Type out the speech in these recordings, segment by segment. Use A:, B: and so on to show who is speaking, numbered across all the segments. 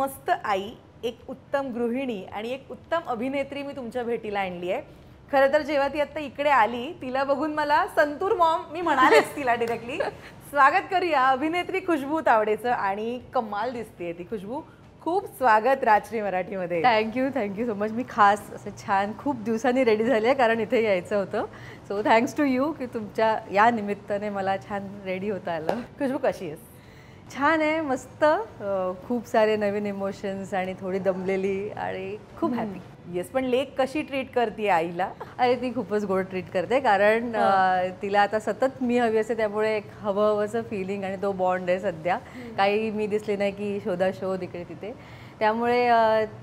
A: मस्त आई, एक उत्तम गृहिणी आणि एक उत्तम अभिनेत्री मी तुमच्या भेटीला आणली आहे. खरं तर जेव्हा ती आता इकडे आली तिला बघून मला संतूर मॉम मी म्हणालेच तिला डायरेक्टली. स्वागत करूया अभिनेत्री खुशबू तावडेचं. आणि कमाल दिसतेय ती खुशबू. खूप स्वागत राजश्री मराठीमध्ये.
B: Thank you so much. मी खास असं छान खूप दिवसांनी रेडी झाली आहे कारण इथे यायचं होतं. सो थँक्स टू यू की तुमच्या या निमित्ताने मला छान रेडी होता आलं.
A: खुशबू कशी आहेस?
B: छान आहे, मस्त. खूप सारे नवीन इमोशन्स आणि थोडी दमलेली आणि खूप हॅपी.
A: येस, पण लेक कशी ट्रीट करते आईला?
B: अरे ती खूपच गोड ट्रीट करते कारण तिला आता सतत मी हवी असते, त्यामुळे एक हवंहवंसं फिलिंग आणि तो बॉन्ड आहे सध्या. काही मी दिसले नाही की शोध इकडे तिथे. त्यामुळे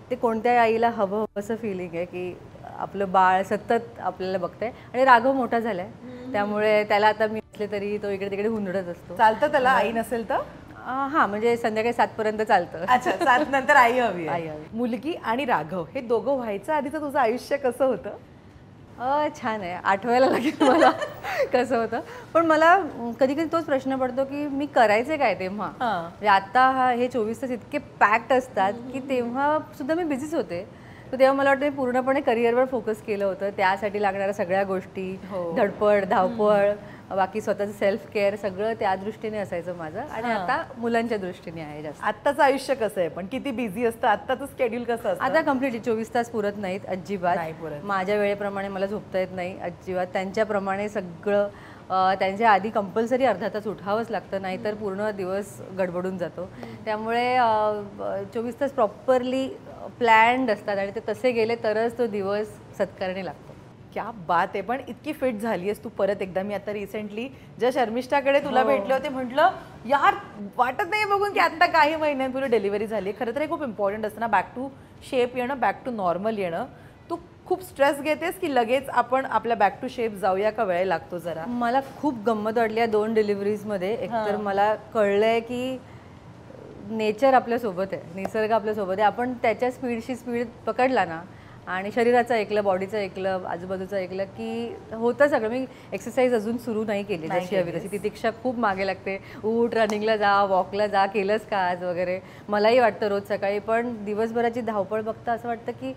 B: ते कोणत्या आईला हवंहवंसं फिलिंग आहे की आपलं बाळ सतत आपल्याला बघतंय. आणि राघव मोठा झालाय त्यामुळे त्याला आता मी असले तरी तो इकडे तिकडे हुंदडत असतो.
A: चालतं त्याला आई नसेल तर?
B: हां, म्हणजे संध्याकाळी 7 पर्यंत चालतं.
A: अच्छा, 7 नंतर आई हवी आहे.
B: आई हवी.
A: मुलगी आणि राघव हे दोघं व्हायचं आधीचं तुझं आयुष्य कसं होतं?
B: छान आहे, आठवायला लागेल मला कसं होतं. पण मला कधी कधी तोच प्रश्न पडतो की मी करायचे काय तेव्हा. म्हणजे आता हे 24 तास इतके पॅक्ड असतात की तेव्हा सुद्धा मी बिझीच होते. तर तेव्हा मला वाटतं मी पूर्णपणे करिअरवर फोकस केलं होतं. त्यासाठी लागणाऱ्या सगळ्या गोष्टी, धडपड, धावपळ, बाकी स्वतःचं सेल्फ केअर सगळं त्या दृष्टीने असायचं माझं. आणि आता मुलांच्या दृष्टीने आहे जास्त.
A: आत्ताचं आयुष्य कसं आहे पण? किती बिझी असतं आत्ताचं शेड्यूल कसं असतं?
B: आता कम्प्लिटली 24 तास पुरत नाहीत अजिबात. माझ्या वेळेप्रमाणे मला झोपता येत नाही अजिबात. त्यांच्याप्रमाणे सगळं त्यांच्या आधी कंपल्सरी अर्धा तास उठावंच लागतं, नाहीतर पूर्ण दिवस गडबडून जातो. त्यामुळे 24 तास प्रॉपरली प्लॅन्ड असतात आणि ते तसे गेले तरच तो दिवस सत्कारणी लागतो.
A: क्या बात आहे. पण इतकी फिट झाली आहेस तू परत एकदा. मी आता रिसेंटली ज्या शर्मिष्ठाकडे तुला भेटले होते म्हटलं यार वाटत नाही बघून की आता काही महिन्यांपूर्वी डिलिव्हरी झाली. खरं तर हे खूप इम्पॉर्टंट असतं ना, बॅक टू शेप येणं, बॅक टू नॉर्मल येणं. तू खूप स्ट्रेस घेतेस की लगेच आपण आपल्या बॅक टू शेप जाऊया का वेळ लागतो जरा?
B: मला खूप गंमत वाटली या 2 डिलिव्हरीजमध्ये. एकतर मला कळलंय की नेचर आपल्यासोबत आहे, निसर्ग आपल्यासोबत आहे. आपण त्याच्या स्पीड पकडला ना आणि शरीराचं ऐकलं, बॉडीचं ऐकलं, आजूबाजूचं ऐकलं की होतं सगळं. मी एक्सरसाइज अजून सुरू नाही केली जशी हवी तशी. ती दीक्षा खूप मागे लागते, उठ, रनिंगला जा, वॉकला जा, केलंस का आज वगैरे. मलाही वाटतं रोज सकाळी, पण दिवसभराची धावपळ बघता असं वाटतं की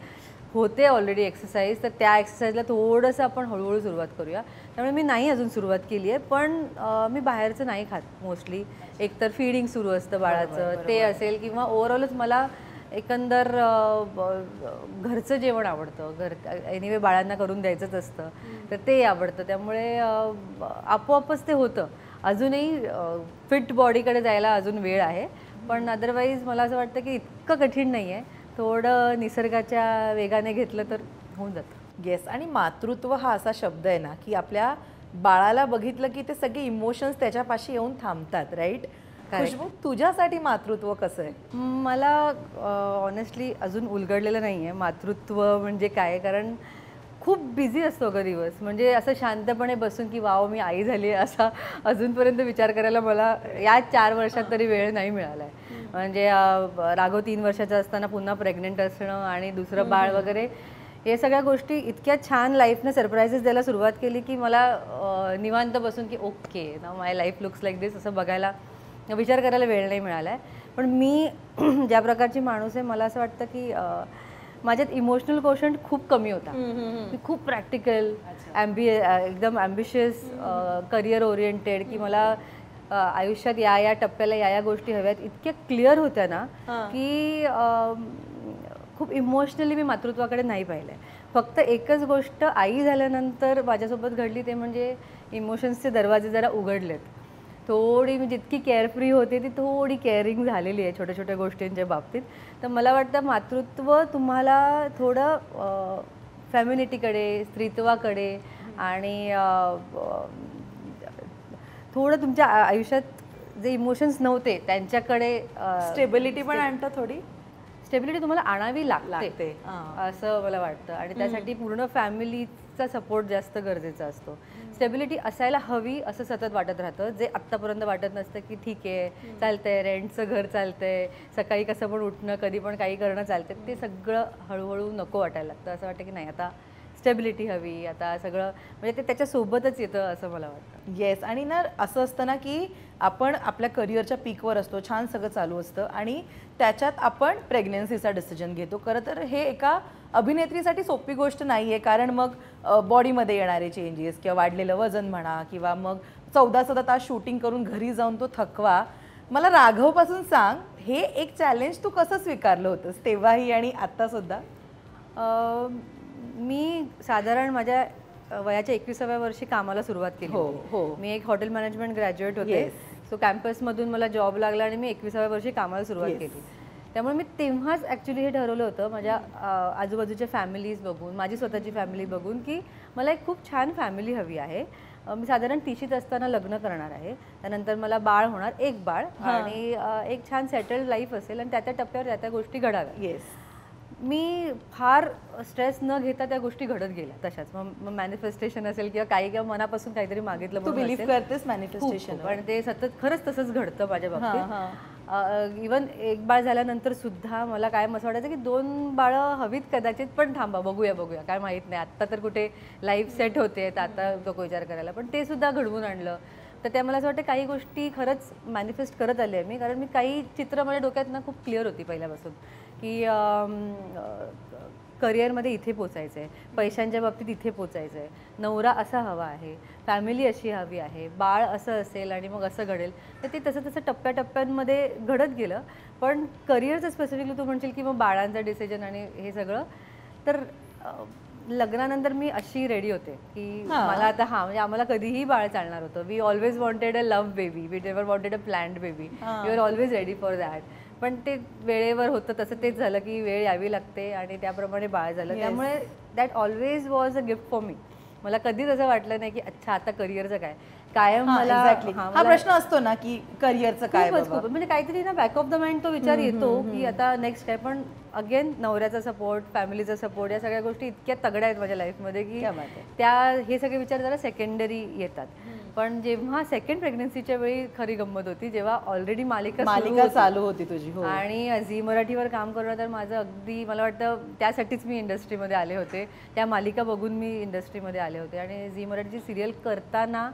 B: होते ऑलरेडी एक्सरसाइज, तर त्या एक्सरसाइजला थोडंसं आपण हळूहळू सुरुवात करूया. त्यामुळे मी नाही अजून सुरुवात केली आहे. पण मी बाहेरचं नाही खात मोस्टली. एकतर फीडिंग सुरू असतं बाळाचं, ते असेल, किंवा ओव्हरऑलच मला एकंदर घरचं जेवण आवडतं. एनिवे बाळांना करून द्यायचंच असतं, तर ते आवडतं. त्यामुळे आपोआपच ते होतं. अजूनही फिट बॉडीकडे जायला अजून वेळ आहे, पण अदरवाईज मला असं वाटतं की इतकं कठीण नाही आहे. थोडं निसर्गाच्या वेगाने घेतलं तर होऊन जातं.
A: येस. आणि मातृत्व हा असा शब्द आहे ना की आपल्या बाळाला बघितलं की ते सगळे इमोशन्स त्याच्यापाशी येऊन थांबतात, राईट? खुशबू, तुझ्यासाठी मातृत्व कसं आहे?
B: मला ऑनेस्टली अजून उलगडलेलं नाही आहे मातृत्व म्हणजे काय. कारण खूप बिझी असतो ग दिवस. म्हणजे असं शांतपणे बसून की वाव मी आई झाली आहे असा अजूनपर्यंत विचार करायला मला या 4 वर्षात तरी वेळ नाही मिळाला आहे. म्हणजे राघव 3 वर्षाचा असताना पुन्हा प्रेग्नेंट असणं आणि दुसरं बाळ वगैरे, हे सगळ्या गोष्टी इतक्या छान लाईफनं सरप्राईजेस द्यायला सुरुवात केली की मला निवांत बसून की ओके नाव माय लाईफ लुक्स लाईक दिस असं बघायला, विचार करायला वेळ नाही मिळाला आहे. पण मी ज्या प्रकारची माणूस आहे, मला असं वाटतं की माझ्यात इमोशनल कोशंट खूप कमी होता. मी खूप प्रॅक्टिकल, एकदम ॲम्बिशियस, करिअर ओरिएंटेड, की मला आयुष्यात या टप्प्याला या गोष्टी हव्यात, इतक्या क्लिअर होत्या ना की खूप इमोशनली मी मातृत्वाकडे नाही पाहिलं आहे. फक्त एकच गोष्ट आई झाल्यानंतर माझ्यासोबत घडली, ते म्हणजे इमोशन्सचे दरवाजे जरा उघडलेत. थोडी मी जितकी केअरफ्री होते ती थोडी केअरिंग झालेली आहे छोट्या छोट्या गोष्टींच्या बाबतीत. तर मला वाटतं मातृत्व तुम्हाला थोडं फॅमिनिटीकडे, स्त्रीत्वाकडे आणि थोडं तुमच्या आयुष्यात जे इमोशन्स नव्हते त्यांच्याकडे
A: स्टेबिलिटी पण आणतं. थोडी
B: स्टेबिलिटी तुम्हाला आणावी लागते असं मला वाटतं. आणि त्यासाठी पूर्ण फॅमिलीचा सपोर्ट जास्त गरजेचा असतो. स्टेबिलिटी असायला हवी असं सतत वाटत राहतं, जे आत्तापर्यंत वाटत नसतं की ठीक आहे चालतंय, रेंटचं घर चालतंय, सकाळी कसं पण उठणं, कधी पण काही करणं चालतंय. ते सगळं हळूहळू नको वाटायला लागतं. असं वाटतं की नाही, आता स्टेबिलिटी हवी, आता सगळं म्हणजे ते त्याच्यासोबतच येतं असं मला वाटतं.
A: येस. आणि ना असं असतं ना की आपण आपल्या करिअरच्या पीकवर असतो, छान सगळं चालू असतं आणि त्याच्यात आपण प्रेग्नन्सीचा डिसिजन घेतो. खरं तर हे एका अभिनेत्रीसाठी सोपी गोष्ट नाही आहे, कारण मग बॉडीमध्ये येणारे चेंजेस किंवा वाढलेलं वजन म्हणा किंवा मग 14-14 तास शूटिंग करून घरी जाऊन तो थकवा. मला राघवपासून सांग, हे एक चॅलेंज तू कसं स्वीकारलं होतंस तेव्हाही आणि आत्तासुद्धा?
B: मी साधारण माझ्या वयाच्या 21व्या वर्षी कामाला सुरुवात केली
A: हो,
B: होती.
A: हो.
B: मी एक हॉटेल मॅनेजमेंट ग्रॅज्युएट होते.
A: Yes.
B: सो कॅम्पसमधून मला जॉब लागला आणि मी 21व्या वर्षी कामाला सुरुवात
A: Yes.
B: केली. त्यामुळे मी तेव्हाच ॲक्च्युली हे ठरवलं होतं माझ्या आजूबाजूच्या फॅमिलीज बघून, माझी स्वतःची फॅमिली बघून, की मला एक खूप छान फॅमिली हवी आहे. मी साधारण 30शीत असताना लग्न करणार आहे. त्यानंतर मला बाळ होणार, एक बाळ, आणि एक छान सेटल्ड लाईफ असेल आणि त्या टप्प्यावर त्या गोष्टी घडाव्या.
A: येस.
B: मी फार स्ट्रेस न घेता त्या गोष्टी घडत गेल्या तशाच. मग मॅनिफेस्टेशन असेल किंवा मनापासून काहीतरी मागितलं
A: तू बिलीव्ह करतेस मॅनिफेस्टेशन?
B: पण ते सतत खरंच तसंच घडतं माझ्या बाबतीत. इवन एक बाळ झाल्यानंतर सुद्धा मला काय असं वाटायचं की 2 बाळं हवीत कदाचित, पण थांबा, बघूया काय माहीत नाही. आत्ता तर कुठे लाईफ सेट होते, आता तो विचार करायला, पण ते सुद्धा घडवून आणलं. तर त्या मला असं वाटतं काही गोष्टी खरंच मॅनिफेस्ट करत आले आहे मी, कारण मी काही चित्र माझ्या डोक्यात ना खूप क्लिअर होती पहिल्यापासून, की करिअरमध्ये इथे पोचायचं आहे, पैशांच्या बाबतीत इथे पोचायचं आहे, नवरा असा हवा आहे, फॅमिली अशी हवी आहे, बाळ असं असेल आणि मग असं घडेल. तर ते तसं टप्प्याटप्प्यांमध्ये घडत गेलं. पण करिअरचं स्पेसिफिकली तू म्हणशील की मग बाळांचं डिसिजन आणि हे सगळं, तर लग्नानंतर मी अशी रेडी होते की मला आता म्हणजे आम्हाला कधीही बाळ चालणार होतं. We always wanted a love baby, we never wanted a planned baby, we are always ready for that. पण ते वेळेवर होतं, तसं तेच झालं की वेळ यावी लागते आणि त्याप्रमाणे बाळ झालं. त्यामुळे that always was a gift for me. मला कधीच असं वाटलं नाही की अच्छा आता करिअरचं काय. कायम मला
A: हा प्रश्न असतो ना की करिअरचं काय,
B: म्हणजे काहीतरी ना बॅक ऑफ द माइंड तो विचार येतो की आता नेक्स्ट काय. पण अगेन नवऱ्याचा सपोर्ट, फॅमिलीचा सपोर्ट, या सगळ्या गोष्टी इतक्या तगड्या आहेत माझ्या लाईफमध्ये की हे सगळे विचार जरा सेकंडरी येतात. पण जेव्हा सेकंड प्रेग्नन्सीच्या वेळी खरी गंमत होती, जेव्हा ऑलरेडी मालिका
A: चालू होती तुझी
B: आणि झी मराठीवर काम करणं, तर माझं अगदी मला वाटतं त्यासाठीच मी इंडस्ट्रीमध्ये आले होते. त्या मालिका बघून मी इंडस्ट्रीमध्ये आले होते आणि झी मराठीची सिरियल करताना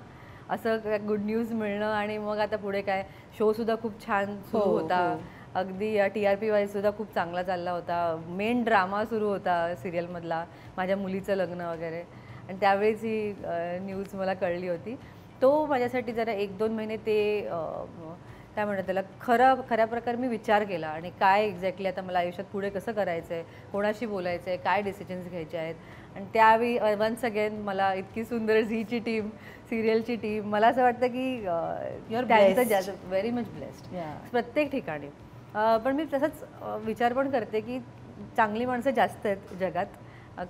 B: असं गुड न्यूज मिळणं आणि मग आता पुढे काय, शो सुद्धा खूप छान सुरू होता. अगदी TRP वाईज सुद्धा खूप चांगला चालला होता. मेन ड्रामा सुरू होता सिरियलमधला, माझ्या मुलीचं लग्न वगैरे, आणि त्यावेळेस ही न्यूज मला कळली होती. तो माझ्यासाठी जरा 1-2 महिने ते काय म्हणतात त्याला खऱ्या प्रकारे मी विचार केला आणि काय एक्झॅक्टली आता मला आयुष्यात पुढे कसं करायचं आहे, कोणाशी बोलायचं आहे, काय डिसिजन्स घ्यायचे आहेत. आणि त्यावेळी वन्स अगेन मला इतकी सुंदर झीची टीम, सिरियलची टीम, मला असं वाटतं की त्यांचं जास्त व्हेरी मच ब्लेस्ड प्रत्येक ठिकाणी. पण मी तसंच विचार पण करते की चांगली माणसं जास्त आहेत जगात,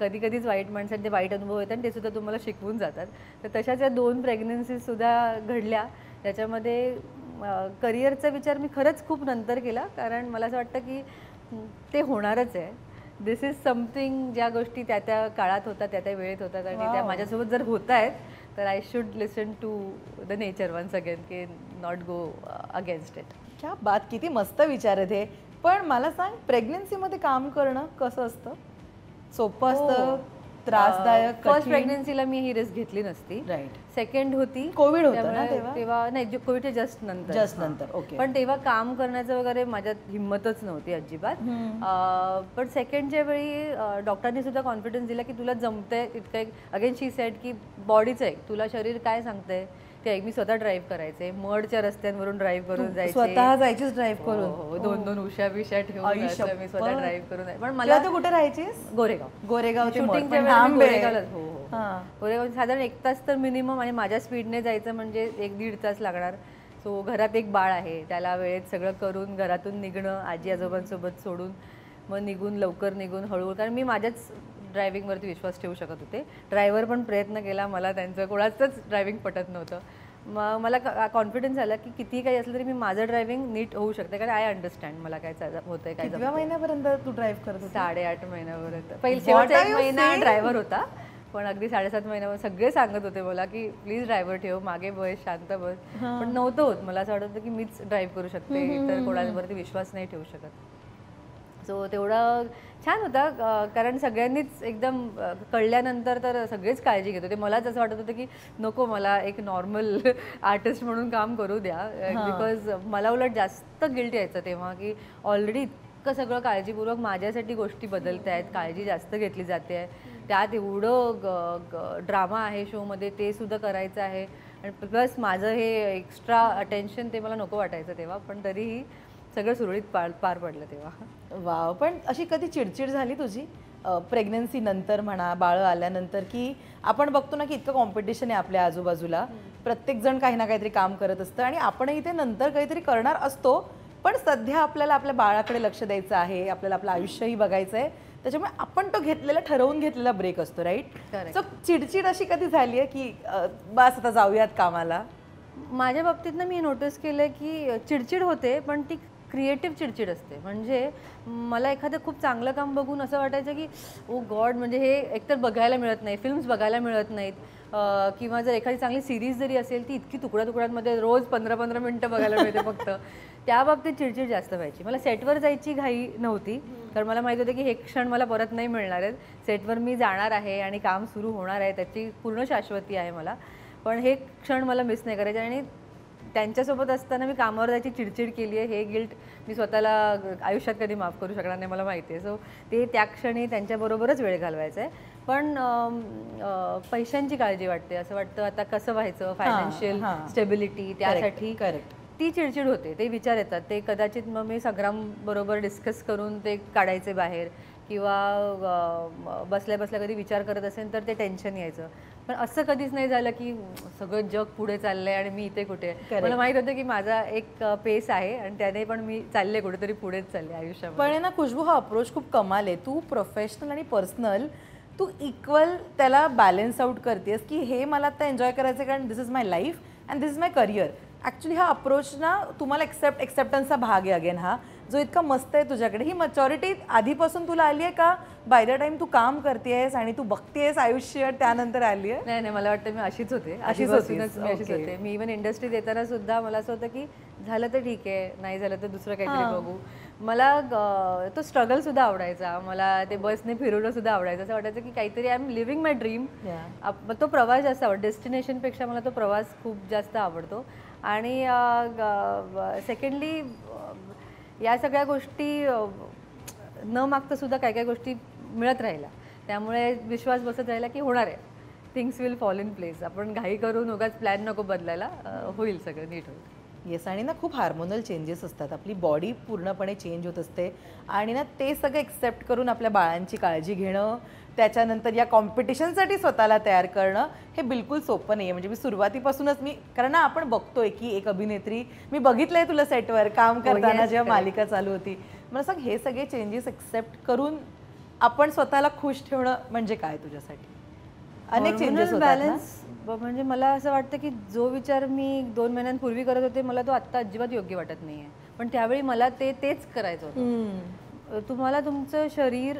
B: कधी कधीच वाईट माणसांचे वाईट अनुभव येतात आणि ते सुद्धा तुम्हाला शिकवून जातात. तर तशाच या 2 प्रेग्नन्सीसुद्धा घडल्या. त्याच्यामध्ये करिअरचा विचार मी खरंच खूप नंतर केला, कारण मला असं वाटतं की ते होणारच आहे. दिस इज समथिंग, ज्या गोष्टी त्या काळात होतात, त्या वेळेत होतात आणि त्या माझ्यासोबत जर होत आहेत, तर I should listen to the nature once again, की नॉट गो अगेन्स्ट इट.
A: क्या बात, किती मस्त विचार आहेत हे. पण मला सांग, प्रेग्नन्सीमध्ये काम करणं कसं असतं? सोपं असतं, त्रासदायक?
B: फर्स्ट प्रेग्नन्सीला मी ही रिस्क घेतली नसती.
A: राईट.
B: सेकंड होती,
A: कोविड होतं ना
B: तेव्हा नाही, कोविडच्या जस्ट नंतर.
A: ओके.
B: पण तेव्हा काम करण्याचं वगैरे माझ्यात हिंमतच नव्हती अजिबात. पण सेकंडच्या वेळी डॉक्टरांनी सुद्धा कॉन्फिडन्स दिला की तुला जमतंय इतकं. अगेन शी सेड की बॉडीचं आहे, तुला शरीर काय सांगतंय ते. मी स्वतः ड्राईव्ह करायचे, मडच्या रस्त्यांवरून ड्राईव्ह करून जायचे,
A: स्वतः जायचीच ड्राईव्ह करून,
B: 2-2 उशा बिशा ठेवून मी स्वतः ड्राईव्ह करून. पण
A: मला तू कुठे राहायचीस?
B: गोरेगाव
A: शूटिंगच्या
B: गोरेगाव साधारण 1 तास तर मिनिमम, आणि माझ्या स्पीडने जायचं म्हणजे 1-1.5 तास लागणार. सो घरात एक बाळ आहे, त्याला वेळेत सगळं करून घरातून निघणं, आजी आजोबांसोबत सोडून मग लवकर निघून हळूहळू, कारण मी माझ्याच ड्रायव्हिंगवरती विश्वास ठेवू शकत होते. ड्रायव्हर पण प्रयत्न केला, मला त्यांचं कोणाचंच ड्रायव्हिंग पटत नव्हतं. मग मला कॉन्फिडन्स आला की किती काही असलं तरी मी माझं ड्रायव्हिंग नीट होऊ शकते, कारण आय अंडरस्टँड मला काय होतंय. काय
A: किती महिन्यापर्यंत तू ड्राईव्ह करत होती?
B: 8.5 महिन्यापर्यंत. पहिले शेवटचा 1 महिना ड्रायव्हर होता, पण अगदी 7.5 महिन्यावर सगळे सांगत होते मला की प्लीज ड्रायव्हर ठेव, मागे बस, शांत बस. पण नव्हतं होत. मला असं वाटत होतं की मीच ड्राईव्ह करू शकते, तर कोणावरती विश्वास नाही ठेवू शकत. सो तेवढं छान होता कारण सगळ्यांनीच एकदम कळल्यानंतर तर सगळेच काळजी घेत होते. मलाच असं वाटत होतं की नको, मला एक नॉर्मल आर्टिस्ट म्हणून काम करू द्या, बिकॉज मला उलट जास्त गिल्ट यायचं तेव्हा की ऑलरेडी इतकं सगळं काळजीपूर्वक माझ्यासाठी गोष्टी बदलत आहेत, काळजी जास्त घेतली जाते आहे, त्यात एवढं ड्रामा आहे शोमध्ये ते सुद्धा करायचं आहे आणि प्लस माझं हे एक्स्ट्रा अटेन्शन ते मला नको वाटायचं तेव्हा, पण तरीही सगळं सुरळीत पार पडलं तेव्हा.
A: वाव. पण अशी कधी चिडचिड झाली तुझी प्रेग्नन्सी नंतर म्हणा, बाळ आल्यानंतर, की आपण बघतो ना की इतकं कॉम्पिटिशन आहे आपल्या आजूबाजूला, प्रत्येक जण काही ना काहीतरी काम करत असतं आणि आपणही ते नंतर काहीतरी करणार असतो, पण सध्या आपल्याला आपल्या बाळाकडे लक्ष द्यायचं आहे, आपल्याला आपलं आयुष्यही बघायचं आहे, त्याच्यामुळे आपण तो ठरवून घेतलेला ब्रेक असतो, राईट? सो चिडचिड अशी कधी झाली आहे की बस आता जाऊयात कामाला?
B: माझ्या बाबतीत ना मी नोटीस केलं की चिडचिड होते, पण ती क्रिएटिव्ह चिडचिड असते. म्हणजे मला एखादं खूप चांगलं काम बघून असं वाटायचं की ओ गॉड, म्हणजे हे एकतर बघायला मिळत नाही, फिल्म्स बघायला मिळत नाहीत, किंवा जर एखादी चांगली सिरीज जरी असेल ती इतकी तुकड्यामध्ये रोज 15-15 मिनटं बघायला मिळते फक्त, त्या बाबतीत चिडचिड जास्त व्हायची. मला सेटवर जायची घाई नव्हती, कारण मला माहीत होतं की हे क्षण मला परत नाही मिळणार आहेत. सेटवर मी जाणार आहे आणि काम सुरू होणार आहे, त्याची पूर्ण शाश्वती आहे मला, पण हे क्षण मला मिस नाही करायचे. आणि त्यांच्यासोबत असताना मी कामावर जायची चिडचिड केली आहे, हे गिल्ट मी स्वतःला आयुष्यात कधी माफ करू शकणार नाही, मला माहिती आहे. सो ते त्या क्षणी त्यांच्याबरोबरच वेळ घालवायचा आहे. पण पैशांची काळजी वाटते, असं वाटतं आता कसं व्हायचं, फायनान्शियल स्टेबिलिटी, त्यासाठी ती चिडचिड होते, ते विचार येतात. ते कदाचित मग मी संग्रामबरोबर डिस्कस करून ते काढायचे बाहेर, किंवा बसल्या बसल्या कधी विचार करत असेल तर ते टेन्शन यायचं. पण असं कधीच नाही झालं की सगळं जग पुढे चाललंय आणि मी इथे कुठे. मला माहित होतं की माझा एक पेस आहे आणि त्याने पण मी चालले कुठेतरी पुढेच चालले आयुष्यामध्ये.
A: पण ना खुशबू, हा अप्रोच खूप कमाल आहे. तू प्रोफेशनल आणि पर्सनल तू इक्वल त्याला बॅलन्स आउट करतेस की हे मला आता एन्जॉय करायचं आहे कारण this is my life and this is my career. Actually हा अप्रोच ना तुम्हाला एक्सेप्टन्सचा भाग आहे अगेन हा, जो इतका मस्त आहे तुझ्याकडे. ही मॅच्युरिटी आधीपासून तुला आली आहे का बाय द टाइम तू काम करतेस आणि तू बघतेस आयुष्य त्यानंतर आली आहे?
B: नाही, मला वाटतं मी अशीच होते, अशीच होते मी. इव्हन इंडस्ट्रीत येताना सुद्धा मला असं होतं की झालं तर ठीक आहे, नाही झालं तर दुसरं काहीतरी बघू. मला तो स्ट्रगल सुद्धा आवडायचा, मला ते बसने फिरवणं सुद्धा आवडायचं. असं वाटायचं की काहीतरी I am living my dream. तो प्रवास जास्त आवडतो, डेस्टिनेशनपेक्षा मला तो प्रवास खूप जास्त आवडतो. आणि सेकंडली या सगळ्या गोष्टी न मागता सुद्धा काही काही गोष्टी मिळत राहिल्या, त्यामुळे विश्वास बसत राहिला की होणार आहे, things will fall in place. आपण घाई करून उगाच प्लॅन नको बदलायला, होईल सगळं नीट होईल.
A: येस. आणि ना खूप हार्मोनल चेंजेस असतात, आपली बॉडी पूर्णपणे चेंज होत असते आणि ना ते सगळं एक्सेप्ट करून आपल्या बाळांची काळजी घेणं, त्याच्यानंतर या कॉम्पिटिशनसाठी स्वतःला तयार करणं हे बिलकुल सोपं नाही आहे. म्हणजे मी सुरुवातीपासूनच कारण ना आपण बघतोय की एक अभिनेत्री, मी बघितलंय तुला सेटवर काम करताना जेव्हा मालिका चालू होती, मला सांग हे सगळे चेंजेस एक्सेप्ट करून आपण स्वतःला खुश ठेवणं म्हणजे काय तुझ्यासाठी? अनेक चेंजेस
B: बॅलन्स म्हणजे मला असं वाटतं की जो विचार मी 2 महिन्यांपूर्वी करत होते मला तो आत्ता अजिबात योग्य वाटत नाही आहे, पण त्यावेळी मला तेच करायचं होतं. तुम्हाला तुमचं शरीर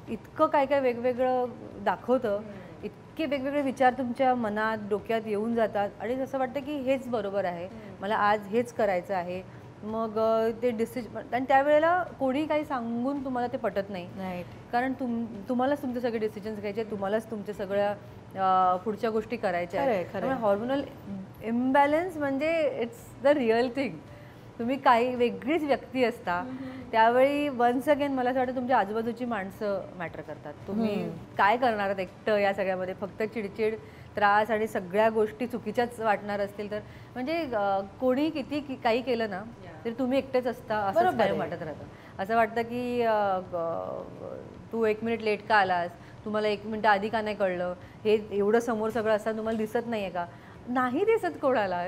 B: इतकं काय काय वेगवेगळं दाखवतं, इतके वेगवेगळे विचार तुमच्या मनात डोक्यात येऊन जातात आणि असं वाटतं की हेच बरोबर आहे, मला आज हेच करायचं आहे. मग ते डिसिजन, आणि त्यावेळेला कोणी काही सांगून तुम्हाला ते पटत नाही, कारण तुम्हालाच तुमचे सगळे डिसिजन्स घ्यायचे, तुम्हालाच तुमच्या सगळ्या पुढच्या गोष्टी करायच्या आहेत. हॉर्मोनल इम्बॅलन्स म्हणजे इट्स द रिअल थिंग. तुम्ही काही वेगळीच व्यक्ती असता त्यावेळी. वन्स अगेन मला असं वाटतं तुमच्या आजूबाजूची माणसं मॅटर करतात. तुम्ही काय करणार आहात एकटं या सगळ्यामध्ये, फक्त चिडचिड, त्रास आणि सगळ्या गोष्टी चुकीच्याच वाटणार असतील तर, म्हणजे कोणी किती काही केलं ना तरी तुम्ही एकटेच असता असं कायम वाटत राहतं. असं वाटतं की तू 1 मिनिट लेट का आलास, तुम्हाला 1 मिनिट आधी का नाही कळलं, हे एवढं समोर सगळं असताना तुम्हाला दिसत नाही आहे का? नाही दिसत कोणाला.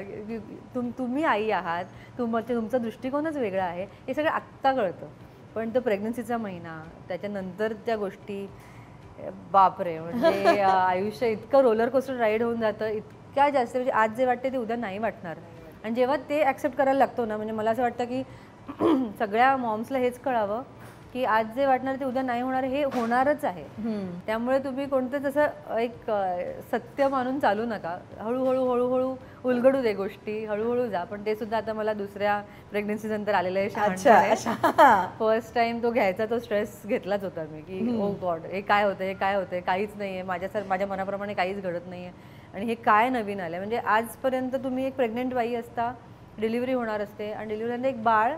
B: तुम्ही आई आहात, तुमचा दृष्टिकोनच वेगळा आहे, हे सगळं आत्ता कळतं. पण तो प्रेग्नन्सीचा महिना, त्याच्यानंतर त्या गोष्टी, बापरे, म्हणजे आयुष्य इतकं रोलर कोस्टर राईड होऊन जातं, इतक्या जास्त, म्हणजे आज जे वाटते ते उद्या नाही वाटणार. आणि जेव्हा ते ॲक्सेप्ट करायला लागतो ना, म्हणजे मला असं वाटतं की सगळ्या मॉम्सला हेच कळावं की आज जे वाटणार ते उद्या नाही होणार, हे होणारच आहे. त्यामुळे तुम्ही कोणतंच असं एक सत्य मानून चालू नका. हळूहळू हळूहळू उलगडू दे गोष्टी, हळूहळू जा. पण ते सुद्धा आता मला दुसऱ्या प्रेग्नन्सी नंतर आलेलं आहे. फर्स्ट टाइम तो घ्यायचा, तो स्ट्रेस घेतलाच होता मी की ओ गॉड, हे काय होतं, हे काय होतंय, काहीच नाहीये माझ्या मनाप्रमाणे काहीच घडत नाहीये आणि हे काय नवीन आलंय. म्हणजे आजपर्यंत तुम्ही एक प्रेग्नेंट बाई असता, डिलिव्हरी होणार असते आणि डिलिव्हरीनंतर एक बाळ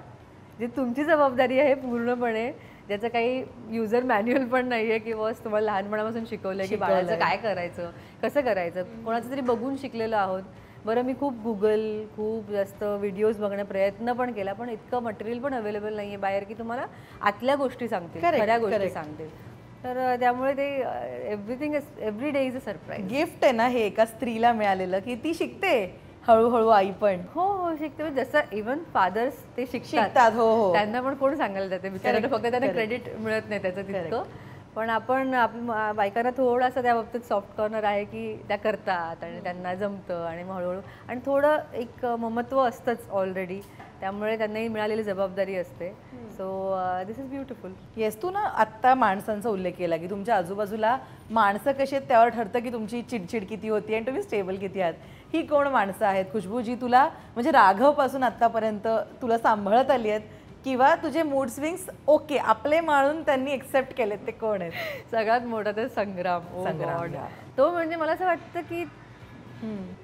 B: जी तुमची जबाबदारी आहे पूर्णपणे, ज्याचं काही युजर मॅन्युअल पण नाही आहे की बस तुम्हाला लहानपणापासून शिकवलंय की बाळाचं काय करायचं, कसं करायचं, कोणाचं तरी बघून शिकलेलो आहोत. बरं, मी खूप खूप जास्त व्हिडिओज बघण्याचा प्रयत्न पण केला, पण इतकं मटेरियल पण अवेलेबल नाही आहे बाहेर की तुम्हाला आतल्या गोष्टी सांगतील, खऱ्या गोष्टी सांगतील. तर त्यामुळे ते every day is a surprise.
A: Gift आहे ना हे एका स्त्रीला मिळालेलं की ती शिकते हळूहळू. आई पण
B: हो शिकते. जसं इव्हन फादर्स ते
A: शिकतात. हो,
B: त्यांना पण कोण सांगायला जाते बिचाऱ्यांना, फक्त त्यांना क्रेडिट मिळत नाही त्याचं तितकं. पण आपण आपल्या बायकांना थोडासा त्या बाबतीत सॉफ्ट कॉर्नर आहे की त्या करतात आणि त्यांना जमतं आणि हळूहळू आणि थोडं एक ममत्व असतंच ऑलरेडी, त्यामुळे त्यांनाही मिळालेली जबाबदारी असते. So this is beautiful.
A: Yes, तू ना आत्ता माणसांचा उल्लेख केला की तुमच्या आजूबाजूला माणसं कशी आहेत त्यावर ठरतं की तुमची चिडचिड किती होती आणि तुम्ही स्टेबल किती आहात. ही कोण माणसं आहेत खुशबू जी तुला म्हणजे राघवपासून आत्तापर्यंत तुला सांभाळत आली आहेत किंवा तुझे मूड स्विंग्स ओके आपले मानून त्यांनी एक्सेप्ट केलेत, ते कोण आहेत?
B: सगळ्यात मोठा तर संग्राम. तो म्हणजे मला असं वाटतं की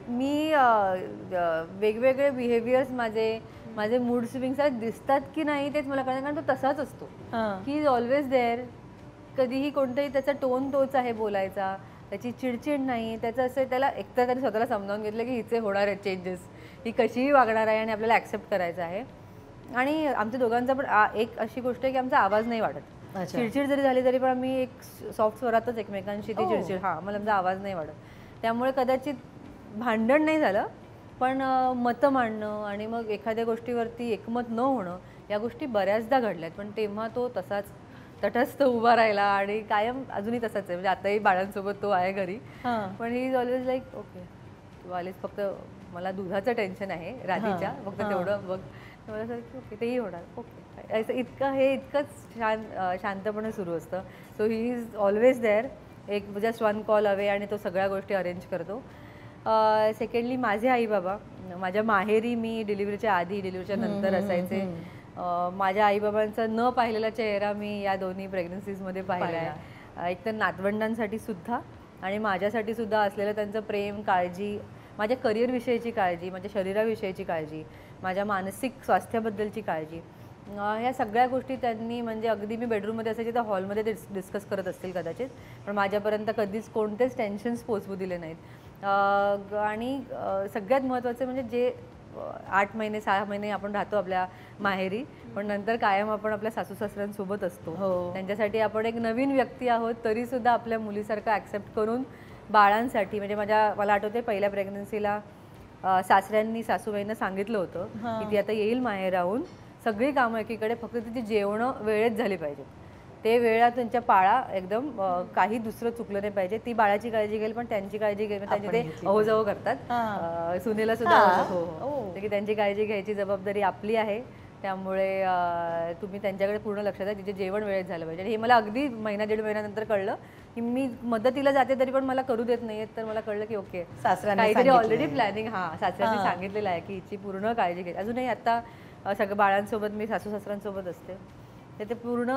B: मी वेगवेगळे बिहेवियर्स माझे मूड स्विंग्स दिसतात की नाही तेच मला कळतं, कारण तो तसाच असतो की इज ऑलवेज देअर. कधीही कोणताही त्याचा टोन तोच आहे बोलायचा, त्याची चिडचिड नाही, त्याचं असं त्याला एकतर त्याने स्वतःला समजावून घेतलं की हिचे होणार आहेत चेंजेस, ही कशीही वागणार आहे आणि आपल्याला ॲक्सेप्ट करायचं आहे. आणि आमच्या दोघांचा पण एक अशी गोष्ट आहे की आमचा आवाज नाही वाढत. चिडचिड जरी झाली तरी पण आम्ही एक सॉफ्ट स्वरातच एकमेकांशी ती चिडचिड मला आमचा आवाज नाही वाढत. त्यामुळे कदाचित भांडण नाही झालं, पण मतं मांडणं आणि मग एखाद्या गोष्टीवरती एकमत न होणं या गोष्टी बऱ्याचदा घडल्यात. पण तेव्हा तो तसाच तटस्थ उभा राहिला आणि कायम अजूनही तसाच आहे. म्हणजे आताही बाळांसोबत तो आहे घरी, पण he is always like okay तू आलीस, फक्त मला दुधाचं टेन्शन आहे राधीच्या, फक्त तेवढं बघ. मला असं की ओके तेही होणार, ओके असं इतकंच शांतपणे सुरू असतं. So he is always there, एक जस्ट वन कॉल अवे आणि तो सगळ्या गोष्टी अरेंज करतो. सेकंडली माझे आई बाबा, माझ्या माहेरी मी डिलिव्हरीच्या आधी डिलिव्हरीच्या नंतर असायचे. माझ्या आईबाबांचा न पाहिलेला चेहरा मी या दोन्ही प्रेग्नन्सीजमध्ये पाहिला आहे. एक तर नातवंडांसाठी सुद्धा आणि माझ्यासाठी सुद्धा असलेलं त्यांचं प्रेम, काळजी, माझ्या करिअरविषयीची काळजी, माझ्या शरीराविषयीची काळजी, माझ्या मानसिक स्वास्थ्याबद्दलची काळजी, ह्या सगळ्या गोष्टी त्यांनी म्हणजे अगदी मी बेडरूममध्ये असायची तर हॉलमध्ये ते डिस्कस करत असतील कदाचित, पण माझ्यापर्यंत कधीच कोणतेच टेन्शन्स पोचवू दिले नाहीत. आणि सगळ्यात महत्त्वाचं म्हणजे जे 8 महिने 6 महिने आपण राहतो आपल्या माहेरी, पण नंतर कायम आपण आपल्या सासू सासऱ्यांसोबत असतो. त्यांच्यासाठी आपण एक नवीन व्यक्ती आहोत, तरीसुद्धा आपल्या मुलीसारखं ॲक्सेप्ट करून बाळांसाठी म्हणजे मला आठवते पहिल्या प्रेग्नन्सीला सासऱ्यांनी सासूबाईंना सांगितलं होतं की ती आता येईल माहेर राहून, सगळी कामं एकीकडे, फक्त तिची जेवणं वेळेत झाली पाहिजे, ते वेळात त्यांच्या पाळा एकदम काही दुसरं चुकलं नाही पाहिजे. ती बाळाची काळजी घेईल पण त्यांची काळजी घेईल, त्यांची ते अहोजाहो करतात. सुनेला सुद्धा हो की त्यांची काळजी घ्यायची जबाबदारी आपली आहे. त्यामुळे तुम्ही त्यांच्याकडे पूर्ण लक्ष द्या, तिचे जेवण वेळेत झालं पाहिजे. आणि हे मला अगदी महिना 1.5 महिन्यानंतर कळलं की मी मदतीला जाते तरी पण मला करू देत नाहीयेत. तर मला कळलं की ओके काहीतरी ऑलरेडी प्लॅनिंग सासऱ्यांनी सांगितलेलं आहे की हिची पूर्ण काळजी घ्यायची. अजूनही आता सगळं बाळांसोबत मी सासू सासऱ्यांसोबत असते, तर ते पूर्ण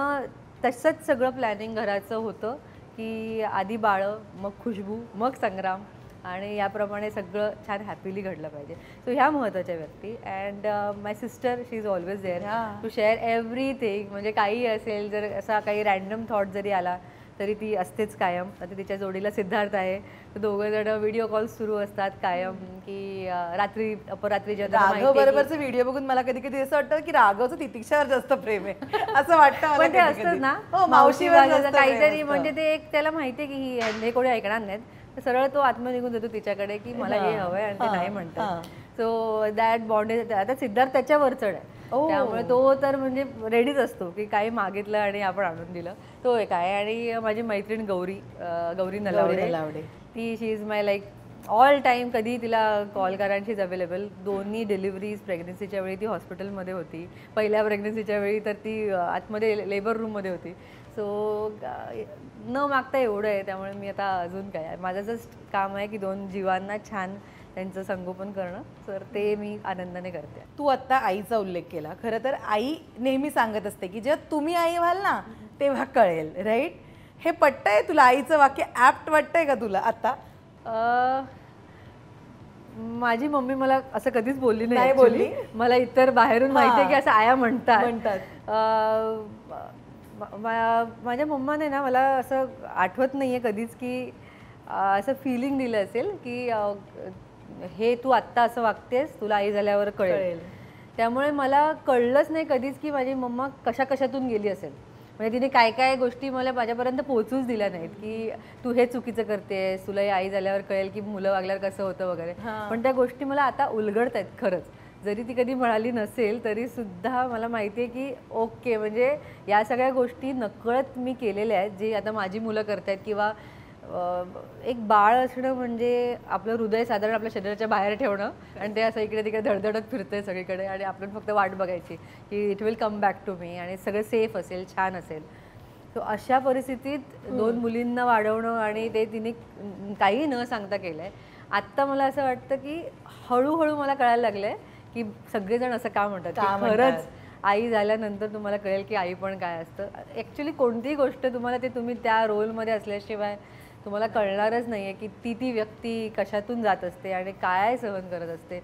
B: तसंच सगळं प्लॅनिंग घराचं होतं की आधी बाळं, मग खुशबू, मग संग्राम आणि याप्रमाणे सगळं छान हॅपीली घडलं पाहिजे. सो ह्या महत्त्वाच्या व्यक्ती. And my sister, she is always there to share everything. म्हणजे काही असेल, जर असा काही रॅन्डम थॉट जरी आला तरी ती असतेच कायम. आता तिच्या जोडीला सिद्धार्थ आहे, तर दोघं जण व्हिडिओ कॉल्स सुरू असतात कायम की रात्री अपरात्री
A: राघव बरोबरचे व्हिडिओ बघून मला कधी कधी असं वाटतं की राघवचं तितिक्षावर जास्त प्रेम आहे असं वाटतं.
B: पण ते असतं ना मावशीवर काहीतरी, म्हणजे ते एक त्याला माहिती आहे की हे कोणी ऐकणार नाहीत, तर सरळ तो आत्म निघून जातो तिच्याकडे की मला हे हवंय आणि ते नाही म्हणतात. So that bond is. आता सिद्धार्थ त्याच्यावर चढ आहे, त्यामुळे तो तर म्हणजे रेडीच असतो की काही मागितलं आणि आपण आणून दिलं, तो एक आहे. आणि माझी मैत्रीण गौरी नलावडे, ती she is my like all time कधी तिला कॉल करायचीच अवेलेबल. दोन्ही डिलिव्हरीज प्रेग्नन्सीच्या वेळी ती हॉस्पिटलमध्ये होती. पहिल्या प्रेग्नन्सीच्या वेळी तर ती आतमध्ये लेबर रूममध्ये होती. सो न मागता एवढं आहे. त्यामुळे मी आता अजून काय, माझं जस्ट काम आहे की 2 जीवांना छान त्यांचं संगोपन करणं. तर ते मी आनंदाने करते.
A: तू आत्ता आईचा उल्लेख केला. खरं तर आई नेहमी सांगत असते की जेव्हा तुम्ही आई व्हाल ना तेव्हा कळेल, राईट? हे पटतंय तुला? आईचं वाक्य ॲप्ट वाटतंय का तुला आता?
B: माझी मम्मी मला असं कधीच बोलली नाही
A: नाही बोलली?
B: actually. मला इतर बाहेरून माहिती आहे की असं आया म्हणतात. माझ्या मम्माने ना मला असं आठवत नाहीये कधीच की असं फिलिंग दिलं असेल की हे तू आत्ता असं वागतेस, तुला आई झाल्यावर कळेल. त्यामुळे मला कळलंच नाही कधीच की माझी मम्मा कशातून गेली असेल. म्हणजे तिने काय काय गोष्टी मला माझ्यापर्यंत पोहोचूच दिल्या नाहीत की तू हे चुकीचं करतेस, तुला आई झाल्यावर कळेल की मुलं वागल्यावर कसं होतं वगैरे. पण त्या गोष्टी मला आता उलगडत आहेत खरंच. जरी ती कधी म्हणाली नसेल तरी सुद्धा मला माहिती आहे की ओके, म्हणजे या सगळ्या गोष्टी नकळत मी केलेल्या आहेत, जे आता माझी मुलं करतायत. किंवा एक बाळ असणं म्हणजे आपलं हृदय साधारण आपल्या शरीराच्या बाहेर ठेवणं आणि ते असं इकडे तिकडे धडधडत फिरतंय सगळीकडे आणि आपण फक्त वाट बघायची की it will come back to me आणि सगळं सेफ असेल, छान असेल. सो अशा परिस्थितीत 2 मुलींना वाढवणं आणि ते तिने काही न सांगता केलं आहे. आत्ता मला असं वाटतं की हळूहळू मला कळायला लागलं आहे की सगळेजण असं का म्हणतात की खरंच आई झाल्यानंतर तुम्हाला कळेल की आई पण काय असतं. ॲक्च्युली कोणतीही गोष्ट तुम्हाला तुम्ही त्या रोलमध्ये असल्याशिवाय तुम्हाला कळणारच नाही आहे की ती व्यक्ती कशातून जात असते आणि काय सहन करत असते.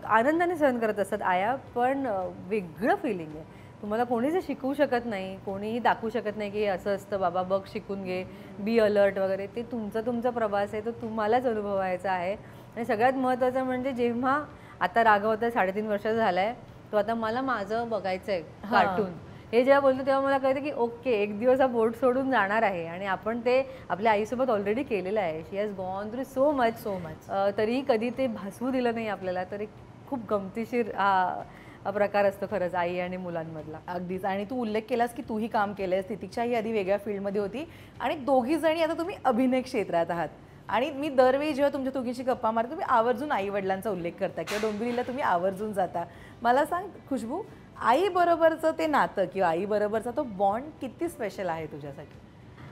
B: आनंदाने सहन करत असतात आया, पण वेगळं फिलिंग आहे. तुम्हाला कोणीच शिकवू शकत नाही, कोणीही दाखवू शकत नाही की असं असतं बाबा, बघ शिकून घे, बी अलर्ट वगैरे. ते तुमचा प्रवास आहे, तो तुम्हालाच अनुभवायचा आहे. आणि सगळ्यात महत्त्वाचं म्हणजे जेव्हा आता राघव आता 3.5 वर्षाचा झाला आहे, तो आता मला माझं बघायचं आहे कार्टून, हे जेव्हा बोलतो तेव्हा मला कळतं की ओके, एक दिवस हा बोट सोडून जाणार आहे. आणि आपण ते आपल्या आईसोबत ऑलरेडी केलेलं आहे. She has gone through so much. तरीही कधी ते भासवू दिलं नाही आपल्याला. तरी खूप गमतीशीर हा प्रकार असतो खरंच आई आणि मुलांमधला.
A: अगदीच. आणि तू उल्लेख केलास की तूही काम केलंयस. तितिक्षाही आधी वेगळ्या फील्डमध्ये होती आणि दोघी जणी आता तुम्ही अभिनय क्षेत्रात आहात. आणि मी दरवेळी जेव्हा तुमच्या दोघींची गप्पा मारते तुम्ही आवर्जून आई वडिलांचा उल्लेख करता किंवा डोंबिवलीला तुम्ही आवर्जून जाता. मला सांग खुशबू, आई बरोबरचं ते नातं किंवा आई बरोबरचा तो बॉन्ड किती स्पेशल आहे तुझ्यासाठी?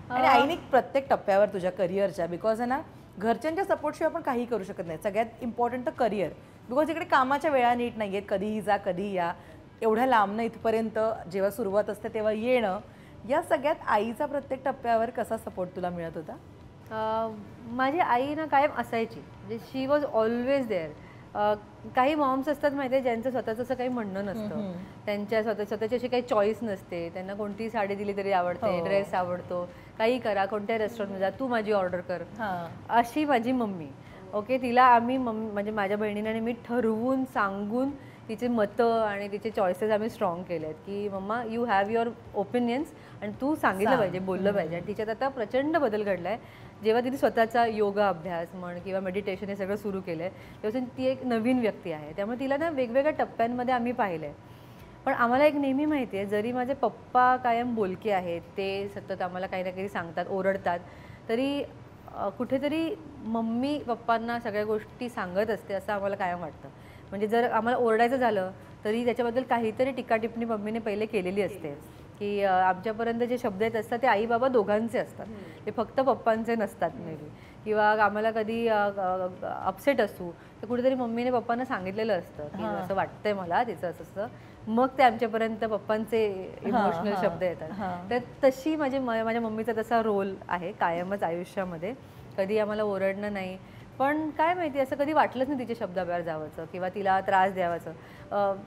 A: आणि आईने प्रत्येक टप्प्यावर तुझ्या करिअरच्या, बिकॉज आहे ना, घरच्यांच्या सपोर्टशिवाय आपण काही करू शकत नाही. सगळ्यात इम्पॉर्टंट तर करिअर, बिकॉज इकडे कामाच्या वेळा नीट नाही आहेत. कधीही जा कधीही या, एवढ्या लांबनं इथपर्यंत जेव्हा सुरुवात असते तेव्हा येणं, या सगळ्यात आईचा प्रत्येक टप्प्यावर कसा सपोर्ट तुला मिळत होता?
B: माझी आई ना कायम असायची, म्हणजे शी वॉज ऑलवेज देअर. काही मॉम्स असतात माहिती आहे ज्यांचं स्वतःचं असं काही म्हणणं नसतं, त्यांच्या स्वतःची अशी काही चॉईस नसते. त्यांना कोणती साडी दिली तरी आवडते, ड्रेस आवडतो, काही करा, कोणत्या रेस्टॉरंटमध्ये जा, तू माझी ऑर्डर कर. अशी माझी मम्मी. ओके, तिला आम्ही म्हणजे माझ्या बहिणीने आणि मी ठरवून सांगून तिचे मतं आणि तिचे चॉईसेस आम्ही स्ट्रॉंग केले आहेत की mamma, you have your opinions आणि तू सांगितलं पाहिजे, बोललं पाहिजे. आणि तिच्यात आता प्रचंड बदल घडला आहे. जेव्हा तिने स्वतःचा योगा अभ्यास म्हण किंवा मेडिटेशन हे सगळं सुरू केलं आहे तेव्हापासून ती एक नवीन व्यक्ती आहे. त्यामुळे तिला ना वेगवेगळ्या टप्प्यांमध्ये आम्ही पाहिलं आहे. पण आम्हाला एक नेहमी माहिती आहे, जरी माझे पप्पा कायम बोलके आहेत, ते सतत आम्हाला काही ना काही सांगतात, ओरडतात, तरी कुठेतरी मम्मी पप्पांना सगळ्या गोष्टी सांगत असते असं आम्हाला कायम वाटतं. म्हणजे जर आम्हाला ओरडायचं झालं तरी त्याच्याबद्दल काहीतरी टीकाटिप्पणी मम्मीने पहिले केलेली असते की आमच्यापर्यंत जे शब्द येत असतात ते आई बाबा दोघांचे असतात, ते फक्त पप्पांचे नसतात मे बी. किंवा आम्हाला कधी अपसेट असू तर कुठेतरी मम्मीने पप्पांना सांगितलेलं असतं की असं वाटतंय मला, तिचं असं असतं, मग ते आमच्यापर्यंत पप्पांचे इमोशनल शब्द येतात. तर तशी माझ्या मम्मीचा तसा रोल आहे कायमच आयुष्यामध्ये. कधी आम्हाला ओरडणं नाही, पण काय माहिती असं कधी वाटलंच नाही तिच्या शब्दाबाहेर जावाचं किंवा तिला त्रास द्यावाचं.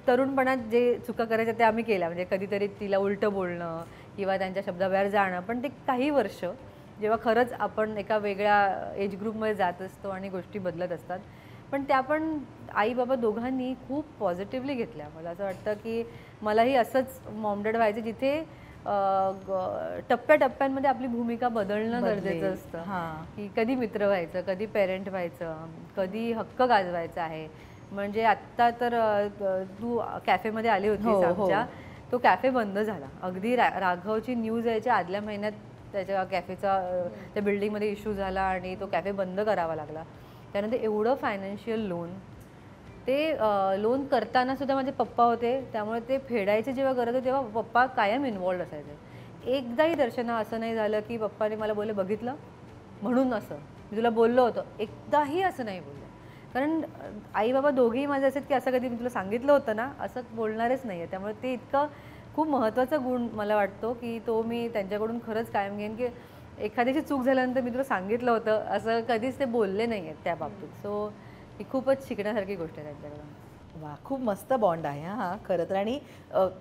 B: तरुणपणात जे चुका करायच्या ते आम्ही केल्या, म्हणजे कधीतरी तिला उलटं बोलणं किंवा त्यांच्या शब्दाबाहेर जाणं. पण ते काही वर्ष जेव्हा खरंच आपण एका वेगळ्या एज ग्रुपमध्ये जात असतो आणि गोष्टी बदलत असतात, पण त्या पण आई बाबा दोघांनी खूप पॉझिटिव्हली घेतल्या. मला असं वाटतं की मलाही असंच मॉमडॅड व्हायचं जिथे टप्प्याटप्प्यांमध्ये आपली भूमिका बदलणं गरजेचं असतं. की कधी मित्र व्हायचं, कधी पेरेंट व्हायचं, कधी हक्क गाजवायचा आहे. म्हणजे आत्ता तर तू कॅफेमध्ये आली होतीस आमच्या, तो कॅफे बंद झाला. अगदी राघवची न्यूज यायच्या आदल्या महिन्यात त्याच्या कॅफेचा त्या बिल्डिंगमध्ये इश्यू झाला आणि तो कॅफे बंद करावा लागला. त्यानंतर एवढं फायनान्शियल लोन, ते लोन करताना सुद्धा माझे पप्पा होते, त्यामुळे ते फेडायचे जेव्हा गरज होती तेव्हा पप्पा कायम इन्वॉल्ड असायचे. एकदाही दर्शना असं नाही झालं की पप्पाने मला बोलले बघितलं म्हणून असं मी तुला बोललो होतं, एकदाही असं नाही बोललं. कारण आई बाबा दोघेही माझे असेल की असं कधी मी तुला सांगितलं होतं ना असं बोलणारच नाही आहे. त्यामुळे ते इतकं खूप महत्त्वाचा गुण मला वाटतो की तो मी त्यांच्याकडून खरंच कायम घेईन की एखाद्याची चूक झाल्यानंतर मी तुला सांगितलं होतं असं कधीच ते बोलले नाही आहेत त्या बाबतीत. सो ही खूपच शिकण्यासारखी गोष्ट आहे त्यांच्याकडून.
A: वा, खूप मस्त बॉन्ड आहे हा खरं तर. आणि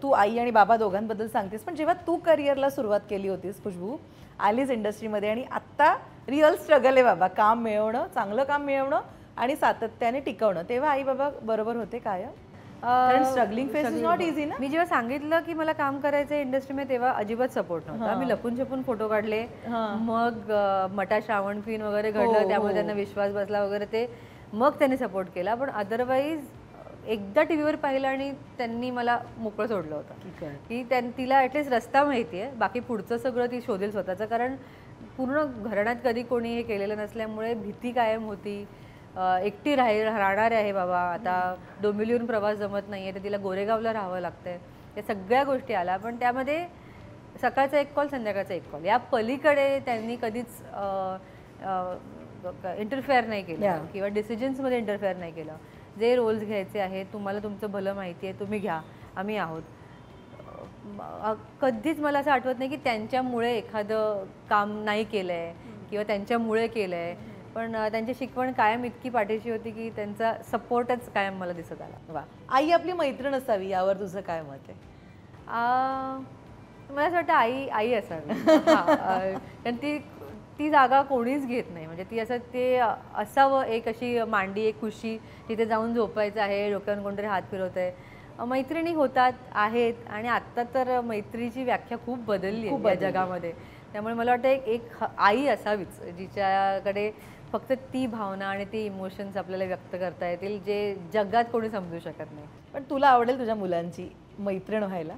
A: तू आई आणि बाबा दोघांबद्दल सांगतेस, पण जेव्हा तू करिअरला सुरुवात केली होतीस खुशबू, आलीस इंडस्ट्रीमध्ये आणि आत्ता रिअल स्ट्रगल आहे बाबा, काम मिळवणं, चांगलं काम मिळवणं आणि सातत्याने टिकवणं, तेव्हा आई बाबा बरोबर होते काय? कारण struggling face is not easy ना.
B: मी जेव्हा सांगितलं की मला काम करायचं इंडस्ट्रीमध्ये तेव्हा अजिबात सपोर्ट नव्हता. मी लपून छपून फोटो काढले, मग मटा श्रावण क्वीन वगैरे घडलं, त्यामुळे त्यांना विश्वास बसला वगैरे, ते मग त्यांनी सपोर्ट केला. पण अदरवाईज एकदा टी व्हीवर पाहिलं आणि त्यांनी मला मोकळं सोडलं होतं की तिला ॲटलिस्ट रस्ता माहिती आहे, बाकी पुढचं सगळं ती शोधेल स्वतःचं. कारण पूर्ण घराण्यात कधी कोणी हे केलेलं नसल्यामुळे भीती कायम होती. एकटी राहणार आहे बाबा, आता डोंबिवलीहून प्रवास जमत नाही आहे तर तिला गोरेगावला राहावं लागतं आहे, या सगळ्या गोष्टी आल्या. पण त्यामध्ये सकाळचा एक कॉल, संध्याकाळचा एक कॉल, या पलीकडे त्यांनी कधीच इंटरफेअर नाही केलं किंवा डिसिजन्समध्ये इंटरफेअर नाही केलं. जे रोल्स घ्यायचे आहेत, तुम्हाला तुमचं भलं माहिती आहे, तुम्ही घ्या, आम्ही आहोत. कधीच मला असं आठवत नाही की त्यांच्यामुळे एखादं काम नाही केलं आहे किंवा त्यांच्यामुळे केलं आहे. पण त्यांची शिकवण कायम इतकी पाठीशी होती की त्यांचा सपोर्टच कायम मला दिसत आला.
A: वा, आई आपली मैत्रीण असावी यावर तुझं काय मत आहे?
B: मला असं वाटतं आई असावी. कारण ती जागा कोणीच घेत नाही. म्हणजे ती असं ते असावं, एक अशी मांडी, एक खुशी, तिथे जाऊन झोपायचं आहे, डोक्यावर कोणतरी हात फिरवत आहे. मैत्रिणी होतात, आहेत, आणि आत्ता तर मैत्रीची व्याख्या खूप बदलली आहे या जगामध्ये. त्यामुळे मला वाटतं एक आई असावीच जिच्याकडे फक्त ती भावना आणि ते इमोशन्स आपल्याला व्यक्त करता येतील जे जगात कोणी समजू शकत नाही.
A: पण तुला आवडेल तुझ्या मुलांची मैत्रीण व्हायला,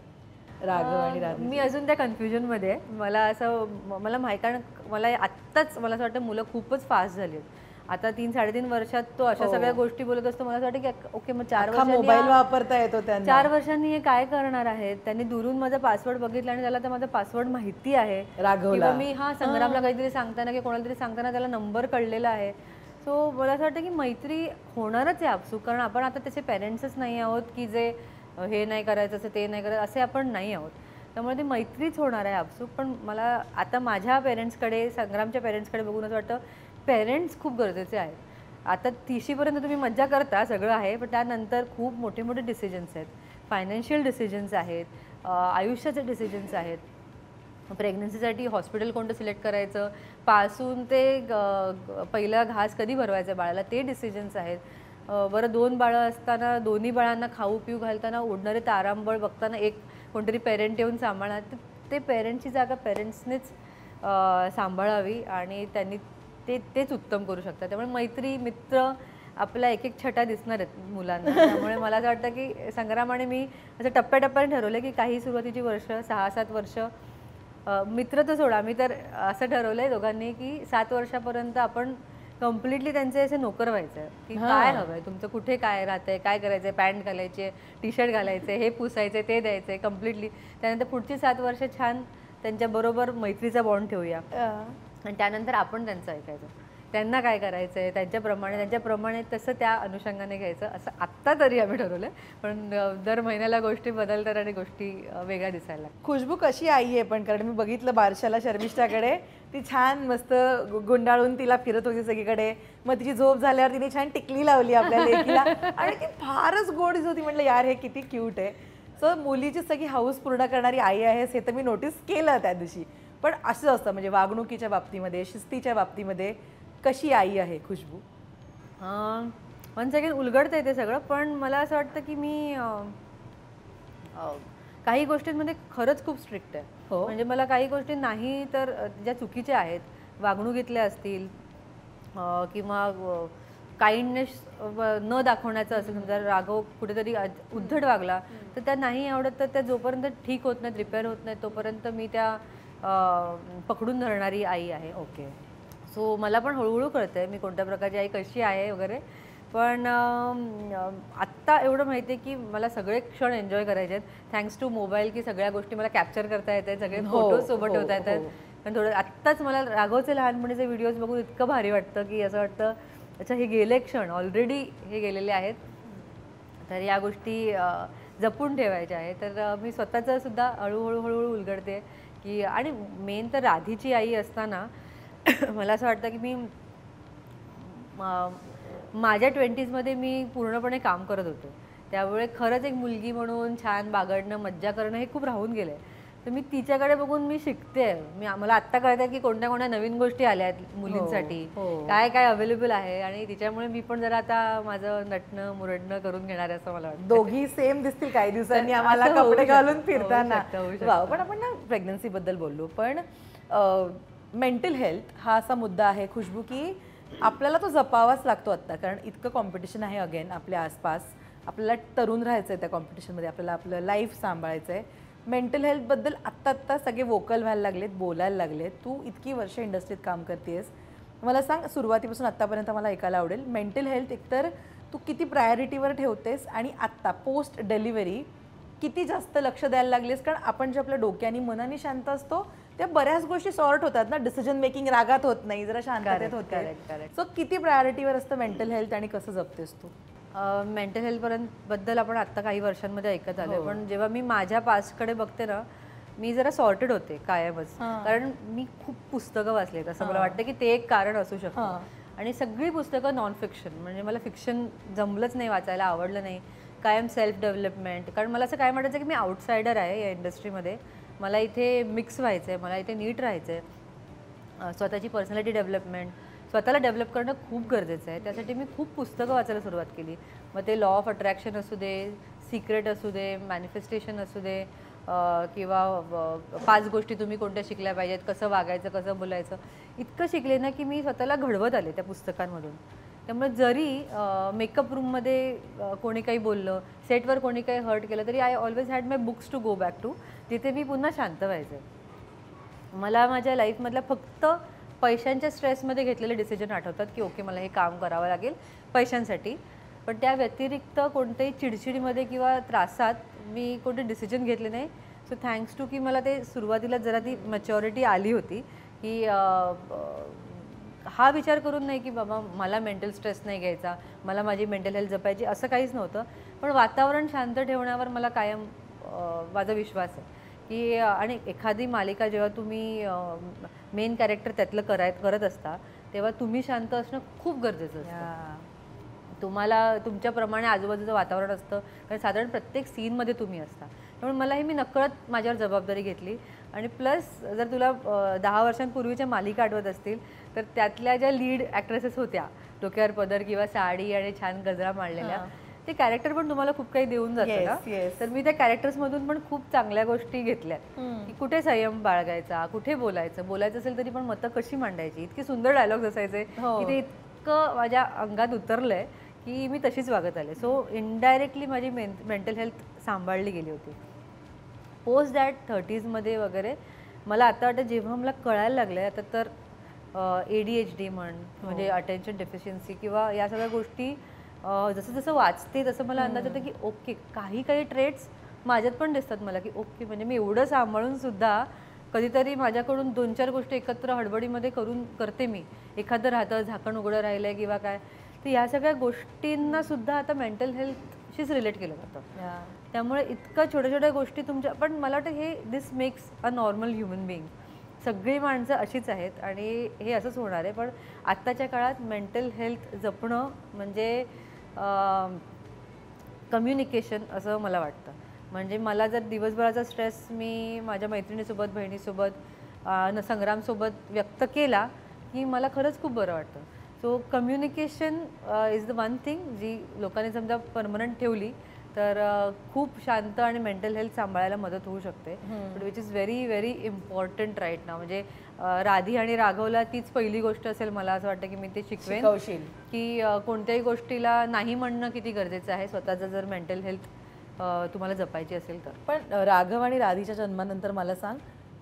A: राघव आणि राधी?
B: मी अजून त्या कन्फ्युजनमध्ये आहे. मला माहिती, कारण मला आत्ताच मला असं वाटतं मुलं खूपच फास्ट झाली आहेत. आता 3-3.5 वर्षात तो अशा सगळ्या गोष्टी बोलत असतो. मला असं वाटतं की ओके, मग 4 वर्षांनी
A: मोबाईल वापरता येतो त्यांना,
B: 4 वर्षांनी हे काय करणार आहेत. त्यांनी दुरून माझा पासवर्ड बघितला आणि त्याला तर माझा पासवर्ड माहिती आहे.
A: राघवला
B: मी संग्रामला काहीतरी सांगताना किंवा कोणाला तरी सांगताना त्याला नंबर कळलेला आहे. सो मला असं वाटतं की मैत्री होणारच आहे आपसूक. कारण आपण आता त्याचे पेरेंट्सच नाही आहोत की जे हे नाही करायचं, असं ते नाही करायचं, असे आपण नाही आहोत. त्यामुळे ती मैत्रीच होणार आहे आपसूक. पण मला आता माझ्या पेरेंट्सकडे, संग्रामच्या पेरेंट्सकडे बघून असं वाटतं पेरेंट्स खूप गरजेचे आहेत. आता 30शीपर्यंत तुम्ही मज्जा करता, सगळं आहे, पण त्यानंतर खूप मोठे मोठे डिसिजन्स आहेत, फायनान्शियल डिसिजन्स आहेत, आयुष्याचे डिसिजन्स आहेत. प्रेग्नन्सीसाठी हॉस्पिटल कोणतं सिलेक्ट करायचं पासून ते पहिला घास कधी भरवायचा बाळाला, ते डिसिजन्स आहेत. बरं, 2 बाळं असताना दोन्ही बाळांना खाऊ पिऊ घालताना उडणारे तारांबळ बघताना एक कोणतरी पेरेंट येऊन सांभाळणार, ते पेरेंटची जागा पेरेंट्सनेच सांभाळावी आणि त्यांनी तेच उत्तम करू शकतात. त्यामुळे मैत्री, मित्र आपला एक छटा दिसणार आहेत मुलांना. त्यामुळे मला असं वाटतं की संग्राम आणि मी असं टप्प्याटप्प्याने ठरवलं की काही सुरुवातीची वर्ष 6-7 वर्ष मित्र तर सोडा, मी तर असं ठरवलं आहे दोघांनी की 7 वर्षापर्यंत आपण कम्प्लिटली त्यांचे असे नोकर व्हायचं की काय हवं आहे तुमचं, कुठे काय राहतंय, काय करायचं, पॅन्ट घालायचे, टी शर्ट घालायचे, हे पुसायचे, ते द्यायचे कम्प्लिटली. त्यानंतर पुढची 7 वर्ष छान त्यांच्याबरोबर मैत्रीचा बॉन्ड ठेवूया आणि त्यानंतर आपण त्यांचं ऐकायचं, त्यांना काय करायचं आहे त्यांच्याप्रमाणे तसं त्या अनुषंगाने घ्यायचं, असं आत्ता तरी आम्ही ठरवलं आहे. पण दर महिन्याला गोष्टी बदलतात आणि गोष्टी वेगळ्या दिसायला.
A: खुशबू कशी आई आहे पण, कारण मी बघितलं बारशाला शर्मिष्ठाकडे, ती छान मस्त गुंडाळून तिला फिरत होती सगळीकडे. मग तिची झोप झाल्यावर तिने छान टिकली लावली आपल्या लेकीला आणि ती फारच गोड होती. म्हटलं यार हे किती क्यूट आहे. सो मुलीची सगळी हाऊस पूर्ण करणारी आई आहेस हे तर मी नोटीस केलं त्या दिवशी. पण असं असतं म्हणजे वागणुकीच्या बाबतीमध्ये, शिस्तीच्या बाबतीमध्ये कशी आई आहे खुशबू?
B: 1 सेकंड उलगडतं ते सगळं. पण मला असं वाटतं की मी काही गोष्टींमध्ये खरंच खूप स्ट्रिक्ट आहे. म्हणजे मला काही गोष्टी नाही तर ज्या चुकीच्या आहेत, वागणुकीतल्या असतील किंवा काइंडनेस न दाखवण्याचं असेल, समजा राघव कुठेतरी उद्धट वागला तर त्या नाही आवडत, तर त्या जोपर्यंत ठीक होत नाहीत, रिपेअर होत नाहीत, तोपर्यंत मी त्या पकडून धरणारी आई आहे.
A: ओके.
B: सो मला पण हळूहळू कळतंय मी कोणत्या प्रकारची आई कशी आहे वगैरे. पण आत्ता एवढं माहिती आहे की मला सगळे क्षण एन्जॉय करायचे आहेत. थँक्स टू मोबाईल की सगळ्या गोष्टी मला कॅप्चर करता येत आहेत, सगळे फोटोज सोबत ठेवता येत आहेत. पण थोडं आत्ताच मला राघवचे लहानपणीचे व्हिडिओज बघून इतकं भारी वाटतं की असं वाटतं अच्छा हे गेले क्षण ऑलरेडी हे गेलेले आहेत, तर या गोष्टी जपून ठेवायच्या आहेत. तर मी स्वतःचं सुद्धा हळूहळू उलगडते की आणि मेन तर राधीची आई असताना मला असं वाटतं की मी माझ्या 20sमध्ये मी पूर्णपणे काम करत होते, त्यामुळे खरंच एक मुलगी म्हणून छान बागडणं मज्जा करणं हे खूप राहून गेलं आहे. तर मी तिच्याकडे बघून मी शिकते. मला आत्ता कळत आहे की कोणत्या कोणत्या नवीन गोष्टी आल्या आहेत मुलींसाठी, काय काय अवेलेबल आहे, आणि तिच्यामुळे मी पण जरा आता माझं नटणं मुरडणं करून घेणार आहे असं मला वाटतं.
A: दोघी सेम दिसतील काही दिवसांनी आम्हाला कपडे घालून फिरताना. पण आपण ना प्रेग्नन्सीबद्दल बोललो, पण मेंटल हेल्थ हा असा मुद्दा आहे खुशबू की आपल्याला तो जपावाच लागतो आत्ता, कारण इतकं कॉम्पिटिशन आहे अगेन आपल्या आसपास. आपल्याला तरुण राहायचं आहे त्या कॉम्पिटिशनमध्ये, आपल्याला आपलं लाईफ सांभाळायचं आहे. मेंटल हेल्थबद्दल आत्ता सगळे वोकल व्हायला लागलेत, बोलायला लागलेत. तू इतकी वर्ष इंडस्ट्रीत काम करतेस, मला सांग सुरुवातीपासून आत्तापर्यंत मला ऐकायला आवडेल मेंटल हेल्थ एकतर तू किती प्रायोरिटीवर ठेवतेस आणि आत्ता पोस्ट डिलिव्हरी किती जास्त लक्ष द्यायला लागलीस. कारण आपण जे आपल्या डोक्याने मनाने शांत असतो त्या बऱ्याच गोष्टी सॉर्ट होतात ना, डिसिजन मेकिंग रागात होत नाही, जरा शांततेत होते. सो किती प्रायोरिटीवर असतं मेंटल हेल्थ आणि कसं जपतेस तू?
B: मेंटल हेल्थ बद्दल आपण आत्ता काही वर्षांमध्ये ऐकत आलो, पण जेव्हा मी माझ्या पास्टकडे बघते ना, मी जरा सॉर्टेड होते कायमच. कारण मी खूप पुस्तकं वाचलेत, असं मला वाटतं की ते एक कारण असू शकतं. आणि सगळी पुस्तकं नॉन फिक्शन, म्हणजे मला फिक्शन जमलंच नाही, वाचायला आवडलं नाही. कायम सेल्फ डेव्हलपमेंट, कारण मला असं काय म्हणायचं की मी आउटसायडर आहे या इंडस्ट्रीमध्ये, मला इथे मिक्स व्हायचं आहे, मला इथे नीट राहायचं आहे. स्वतःची पर्सनॅलिटी डेव्हलपमेंट, स्वतःला डेव्हलप करणं खूप गरजेचं आहे. त्यासाठी मी खूप पुस्तकं वाचायला सुरुवात केली. मग ते लॉ ऑफ अट्रॅक्शन असू दे, सिक्रेट असू दे, मॅनिफेस्टेशन असू दे, किंवा 5 गोष्टी तुम्ही कोणत्या शिकल्या पाहिजेत, कसं वागायचं, कसं बोलायचं, इतकं शिकले ना की मी स्वतःला घडवत आले त्या पुस्तकांमधून. त्यामुळे जरी मेकअप रूममध्ये कोणी काही बोललं, सेटवर कोणी काही हर्ट केलं, तरी I always had my books to go back to, तिथे मी पुन्हा शांत व्हायचं. मला माझ्या लाईफमधल्या फक्त पैशांच्या स्ट्रेसमध्ये घेतलेले डिसिजन आठवतात की ओके मला हे काम करावं लागेल पैशांसाठी, पण त्या व्यतिरिक्त कोणत्याही चिडचिडीमध्ये किंवा त्रासात मी कोणते डिसिजन घेतले नाही. सो थँक्स टू की मला ते सुरुवातीला जरा ती मॅच्युरिटी आली होती की हा विचार करून नाही की बाबा मला मेंटल स्ट्रेस नाही घ्यायचा, मला माझी मेंटल हेल्थ जपायची, असं काहीच नव्हतं. पण वातावरण शांत ठेवण्यावर मला कायम माझा विश्वास आहे की, आणि एखादी मालिका जेव्हा तुम्ही मेन कॅरेक्टर त्यातलं करत असता तेव्हा तुम्ही शांत असणं खूप गरजेचं असतं. तुम्हाला तुमच्याप्रमाणे आजूबाजूचं वातावरण असतं, कारण साधारण प्रत्येक सीनमध्ये तुम्ही असता. त्यामुळे मला हे मी नकळत माझ्यावर जबाबदारी घेतली. आणि प्लस जर तुला 10 वर्षांपूर्वीच्या मालिका आठवत असतील तर त्यातल्या ज्या लीड ॲक्ट्रेसेस होत्या, डोक्यावर पदर किंवा साडी आणि छान गजरा मांडलेल्या, ते कॅरेक्टर पण तुम्हाला खूप काही देऊन जातं ना. तर मी त्या कॅरेक्टर्समधून पण खूप चांगल्या गोष्टी घेतल्या की कुठे संयम बाळगायचा, कुठे बोलायचं असेल तरी पण मतं कशी मांडायची. इतके सुंदर डायलॉग्स असायचे की ते इतकं माझ्या अंगात उतरलंय की मी तशीच वागत आले. सो इनडायरेक्टली माझी मेंटल हेल्थ सांभाळली गेली होती. पोस्ट दॅट 30sमध्ये वगैरे मला आता वाटतं जेव्हा मला कळायला लागलं आहे आता, तर ADHD म्हणजे अटेन्शन डेफिशियन्सी किंवा या सगळ्या गोष्टी जसं जसं वाचते तसं मला अंदाज येतो की ओके काही ट्रेट्स माझ्यात पण दिसतात मला की ओके म्हणजे मी एवढं सांभाळून सुद्धा कधीतरी माझ्याकडून 2-4 गोष्टी एकत्र हडबडीमध्ये करते मी. एखादं राहतं, झाकण उघडं राहिलं आहे किंवा काय, तर या सगळ्या गोष्टींना सुद्धा आता मेंटल हेल्थशीच रिलेट केलं जातं. त्यामुळे इतकं छोट्या गोष्टी तुमच्या, पण मला वाटतं हे this makes a normal human being. सगळी माणसं अशीच आहेत आणि हे असंच होणार आहे. पण आत्ताच्या काळात मेंटल हेल्थ जपणं म्हणजे कम्युनिकेशन असं मला वाटतं. म्हणजे मला जर दिवसभराचा स्ट्रेस मी माझ्या मैत्रिणीसोबत, बहिणीसोबत, संग्रामसोबत व्यक्त केला की मला खरंच खूप बरं वाटतं. So communication is the one thing जी लोकांनी समजा परमनंट ठेवली तर खूप शांत आणि मेंटल हेल्थ सांभाळायला मदत होऊ शकते. But which is very very important right now. म्हणजे राधी आणि राघवला तीच पहिली गोष्ट असेल मला असं वाटतं की मी ते शिकवेन की कोणत्याही गोष्टीला नाही म्हणणं किती गरजेचं आहे स्वतःचं जर मेंटल हेल्थ तुम्हाला जपायची असेल तर.
A: पण राघव आणि राधीच्या जन्मानंतर मला सांग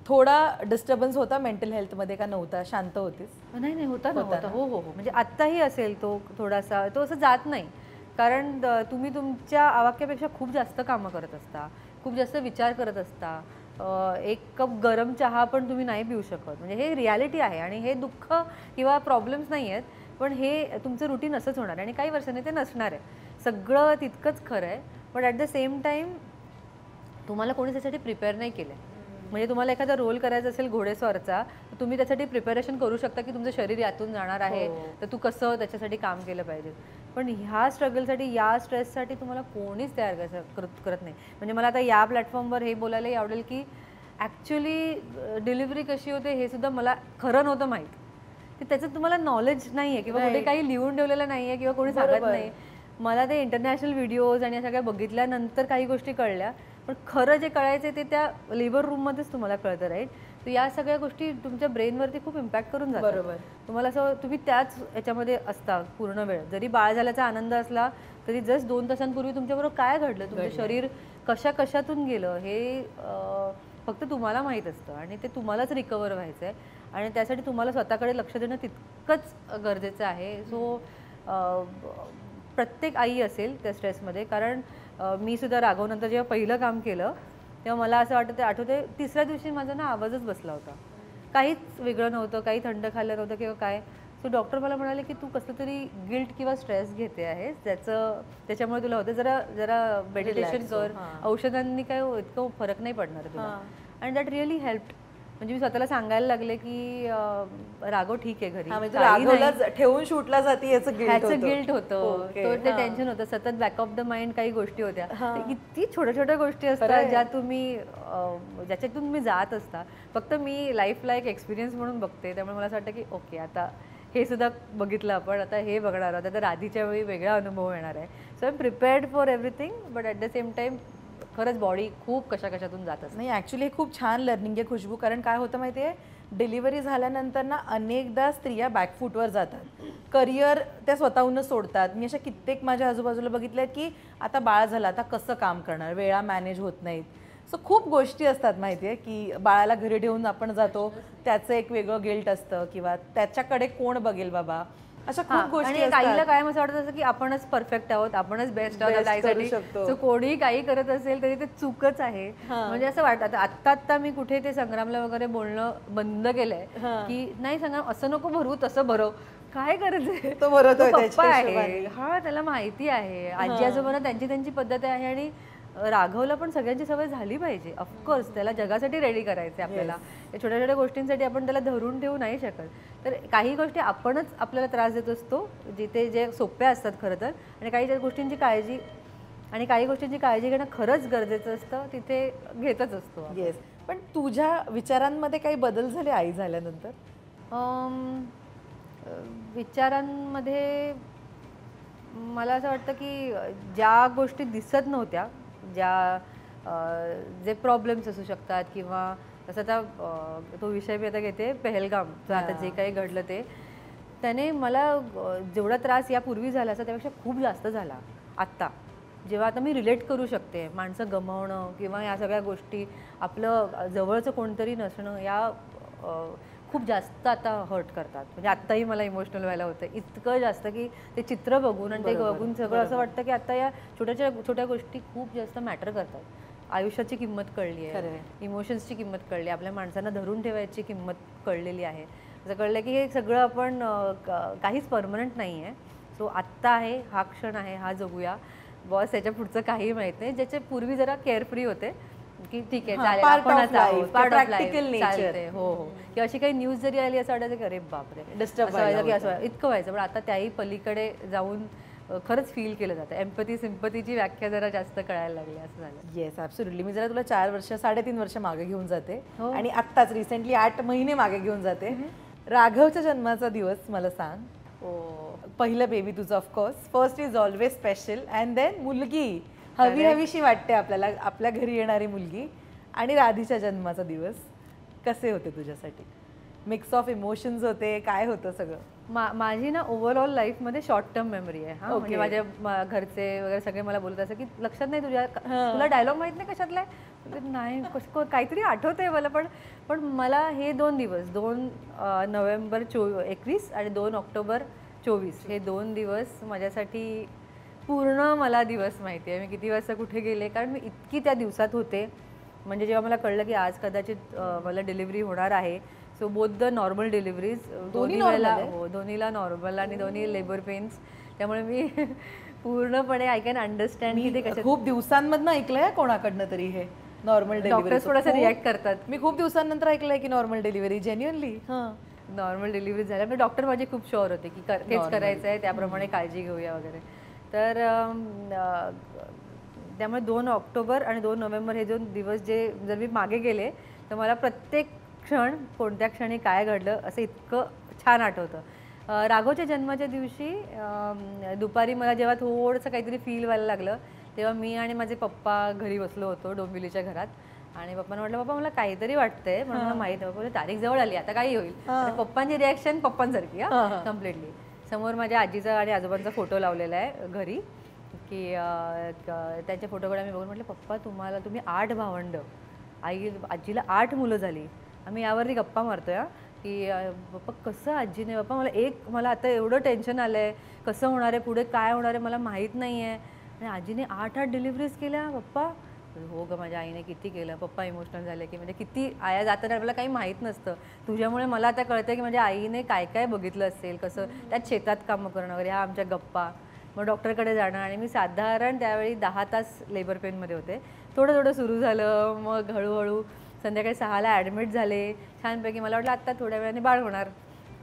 A: थोडा डिस्टर्बन्स होता मेंटल हेल्थमध्ये का नव्हता? शांत होतीस?
B: नाही नाही होता ना होता हो हो हो म्हणजे आत्ताही असेल तो थोडासा तो असं जात नाही कारण तुम्ही तुमच्या आवाक्यापेक्षा खूप जास्त कामं करत असता खूप जास्त विचार करत असता एक कप गरम चहा पण तुम्ही नाही पिऊ शकत म्हणजे हे रियालिटी आहे आणि हे दुःख किंवा प्रॉब्लेम्स नाही आहेत पण हे तुमचं रुटीन असंच होणार आहे आणि काही वर्षांनी ते नसणार आहे सगळं तितकंच खरं आहे but at the same time तुम्हाला कोणी त्यासाठी प्रिपेअर नाही केलं म्हणजे तुम्हाला एखादा रोल करायचा असेल घोडेस्वारचा तर तुम्ही त्यासाठी प्रिपेरेशन करू शकता की तुमचं शरीर यातून जाणार आहे तर तू कसं त्याच्यासाठी काम केलं पाहिजे पण ह्या स्ट्रगलसाठी या स्ट्रेससाठी तुम्हाला कोणीच तयार करत नाही म्हणजे मला आता या प्लॅटफॉर्मवर हे बोलायलाही आवडेल की ॲक्च्युली डिलिव्हरी कशी होते हे सुद्धा मला खरं नव्हतं माहीत की त्याचं तुम्हाला नॉलेज नाही आहे किंवा कुठे काही लिहून ठेवलेलं नाही आहे किंवा कोणी सांगत नाही मला ते इंटरनॅशनल व्हिडिओज आणि सगळ्या बघितल्यानंतर काही गोष्टी कळल्या पण खरं जे कळायचं ते त्या लेबर रूममध्येच तुम्हाला कळतं राईट तर या सगळ्या गोष्टी तुमच्या ब्रेनवरती खूप इम्पॅक्ट करून जातात
A: बरोबर
B: तुम्हाला असं तुम्ही त्याच याच्यामध्ये असता पूर्ण वेळ जरी बाळ झाल्याचा आनंद असला तरी जस्ट 2 तासांपूर्वी तुमच्याबरोबर काय घडलं तुमचं शरीर कशातून गेलं हे फक्त तुम्हाला माहीत असतं आणि ते तुम्हालाच रिकवर व्हायचं आहे आणि त्यासाठी तुम्हाला स्वतःकडे लक्ष देणं तितकंच गरजेचं आहे सो प्रत्येक आई असेल त्या स्ट्रेसमध्ये कारण मी सुद्धा राघवनंतर जेव्हा पहिलं काम केलं तेव्हा मला असं आठवते तिसऱ्या दिवशी माझा ना आवाजच बसला होता काहीच वेगळं नव्हतं काही थंड खाल्लं नव्हतं किंवा काय सो डॉक्टर मला म्हणाले की तू कसलं तरी गिल्ट किंवा स्ट्रेस घेते आहेस त्याच्यामुळे तुला होतं जरा मेडिटेशन कर औषधांनी काय इतकं फरक नाही पडणार तुला अँड दॅट रिअली हेल्प्ड म्हणजे मी स्वतःला सांगायला लागले की राघव ठीक आहे घरी
A: ठेवून शूटला जाते याचं
B: गिल्ट होतं ते टेन्शन होतं सतत बॅक ऑफ द माइंड काही गोष्टी होत्या किती छोट्या गोष्टी असतात ज्या ज्याच्यातून तुम्ही जात असता फक्त मी लाईफला एक एक्सपिरियन्स म्हणून बघते त्यामुळे मला असं वाटतं की ओके आता हे सुद्धा बघितलं आपण आता हे बघणार आहोत आता राधीच्या वेळी वेगळा अनुभव येणार आहे so I am prepared for everything but at the same time खरंच बॉडी खूप कशातून जात असते
A: नाही ॲक्च्युली हे खूप छान लर्निंग आहे खुशबू कारण काय होतं माहिती आहे डिलिव्हरी झाल्यानंतर ना अनेकदा स्त्रिया बॅकफूटवर जातात करिअर त्या स्वतःहूनच सोडतात मी अशा कित्येक माझ्या आजूबाजूला बघितल्या की आता बाळ झालं आता कसं काम करणार वेळा मॅनेज होत नाहीत सो खूप गोष्टी असतात माहिती आहे की बाळाला घरी ठेवून आपण जातो त्याचं एक वेगळं गिल्ट असतं किंवा त्याच्याकडे कोण बघेल बाबा अशा खूप गोष्टी
B: काहीला कायम असं वाटत असं की आपणच परफेक्ट आहोत आपणच बेस्ट आहोत आईसाठी सो कोणी काही करत असेल तरी ते चूकच आहे म्हणजे असं वाटतं आता मी कुठे ते संग्रामला वगैरे बोलणं बंद केलंय की नाही संग्राम असं नको भरू तसं भरव काय करायचंय तो पप्पा आहे हा त्याला माहिती आहे आजी आजोबांना त्यांची पद्धत आहे आणि राघवला पण सगळ्यांची सवय झाली पाहिजे ऑफकोर्स त्याला जगासाठी रेडी करायचं आपल्याला छोट्या गोष्टींसाठी आपण त्याला धरून ठेवू नाही शकत तर काही गोष्टी आपणच आपल्याला त्रास देत असतो जिथे जे सोप्या असतात खरं तर आणि काही गोष्टींची काळजी घेणं खरंच गरजेचं असतं तिथे घेतच असतो
A: येस पण तुझ्या विचारांमध्ये काही बदल झाले आई झाल्यानंतर
B: विचारांमध्ये मला असं वाटतं की ज्या गोष्टी दिसत नव्हत्या जे प्रॉब्लेम्स असू शकतात किंवा तसं आता तो विषय मी आता घेते पहलगामचं आता जे काही घडलं त्याने मला जेवढा त्रास यापूर्वी झाला असा त्यापेक्षा खूप जास्त झाला आत्ता जेव्हा आता मी रिलेट करू शकते माणसं गमावणं किंवा या सगळ्या गोष्टी आपलं जवळचं कोणतरी नसणं या खूप जास्त आता हर्ट करतात म्हणजे आत्ताही मला इमोशनल व्हायला होतं इतकं जास्त की ते चित्र बघून आणि ते बघून सगळं असं वाटतं की आता या छोट्या गोष्टी खूप जास्त मॅटर करतात आयुष्याची किंमत कळली आहे इमोशन्सची किंमत कळली आपल्या माणसांना धरून ठेवायची किंमत कळलेली आहे असं कळलं की हे सगळं आपण काहीच परमनंट नाही आहे सो आत्ता आहे हा क्षण आहे हा जगूया बॉस याच्या पुढचं काही माहीत नाही ज्याच्या पूर्वी जरा केअरफ्री होते की ठीक आहे चालेल आपणच आहोत पार्ट ऑफ लाईफ चालते हो किंवा अशी काही न्यूज जरी आली असं वाटायचं की अरे बापरे डिस्टर्ब व्हायचं की असं इतकं व्हायचं पण आता त्याही पलीकडे जाऊन खरंच फील केलं जातं एम्पथी सिम्पथीची व्याख्या जरा जास्त कळायला लागली असं झालं
A: येस ॲब्सोल्युटली मी जरा तुला 4 वर्ष 3.5 वर्ष मागे घेऊन जाते आणि आत्ताच रिसेंटली 8 महिने मागे घेऊन जाते राघवच्या जन्माचा दिवस मला सांग पहिलं बेबी तुझं of course first is always special and then मुलगी हवीशी वाटते आपल्याला आपल्या घरी येणारी मुलगी आणि राधीच्या जन्माचा दिवस कसे होते तुझ्यासाठी मिक्स ऑफ इमोशन्स होते काय होतं सगळं
B: माझी ना ओव्हरऑल लाईफमध्ये शॉर्ट टर्म मेमरी आहे हा. म्हणजे माझ्या घरचे वगैरे सगळे मला बोलत असं की लक्षात नाही तुझ्या, तुला डायलॉग माहित नाही कशातला आहे? नाही काहीतरी आठवतंय मला, पण मला हे 2 दिवस 2 नोव्हेंबर 21 आणि 2 ऑक्टोबर 24 हे 2 दिवस माझ्यासाठी पूर्ण मला दिवस माहिती आहे. मी किती वाजता कुठे गेले, कारण मी इतकी त्या दिवसात होते. म्हणजे जेव्हा मला कळलं की आज कदाचित मला डिलिव्हरी होणार आहे, so both the normal deliveries दोन्ही वेळेला दोन्हीला नॉर्मल आणि दोन्ही लेबर पेन्स, त्यामुळे मी पूर्णपणे आय कॅन अंडरस्टँड की ते कसं.
A: खूप दिवसांमधनं ऐकलंय कोणाकडनं तरी हे नॉर्मल डिलिव्हरी.
B: डॉक्टर्स थोडंसं रिॲक्ट करतात.
A: मी खूप दिवसांनंतर ऐकलंय की normal delivery genuinely
B: normal delivery झाल्या, पण डॉक्टर माझे खूप शुअर होते की हेच करायचं आहे, त्याप्रमाणे काळजी घेऊया वगैरे. तर त्यामुळे 2 ऑक्टोबर आणि 2 नोव्हेंबर हे 2 दिवस जे जर मी मागे गेले तर मला प्रत्येक क्षण कोणत्या क्षणी काय घडलं असं इतकं छान आठवतं. राघवच्या जन्माच्या दिवशी दुपारी मला जेव्हा थोडंसं काहीतरी फील व्हायला लागलं तेव्हा मी आणि माझे पप्पा घरी बसलो होतो डोंबिवलीच्या घरात. आणि पप्पांना म्हटलं पप्पा मला काहीतरी वाटतंय, म्हणून मला माहीत आहे तारीख जवळ आली आता काही होईल. पप्पांची रिॲक्शन पप्पांसारखी कम्प्लिटली. समोर माझ्या आजीचा आणि आजोबांचा फोटो लावलेला आहे घरी, की त्यांच्या फोटोकडे मी बघून म्हटलं पप्पा तुम्ही 8 भावंड, आजीला 8 मुलं झाली. आम्ही यावरती गप्पा मारतोय की पप्पा कसं आजीने, पप्पा मला आता एवढं टेन्शन आलं आहे, कसं होणार आहे पुढे, काय होणार आहे मला माहीत नाही आहे. आणि आजीने 8 डिलिव्हरीज केल्या पप्पा. हो ग माझ्या आईने किती केलं. पप्पा इमोशनल झाले की म्हणजे किती आया जाताना आपल्याला काही माहीत नसतं, तुझ्यामुळे मला आता कळतं की माझ्या आईने काय काय बघितलं असेल, कसं त्यात शेतात कामं करणं वगैरे, ह्या आमच्या गप्पा. मग डॉक्टरकडे जाणं आणि मी साधारण त्यावेळी 10 तास लेबर पेनमध्ये होते. थोडं सुरू झालं, मग हळूहळू संध्याकाळी 6ला ॲडमिट झाले छानपैकी. मला वाटलं आत्ता थोड्या वेळाने बाळ होणार,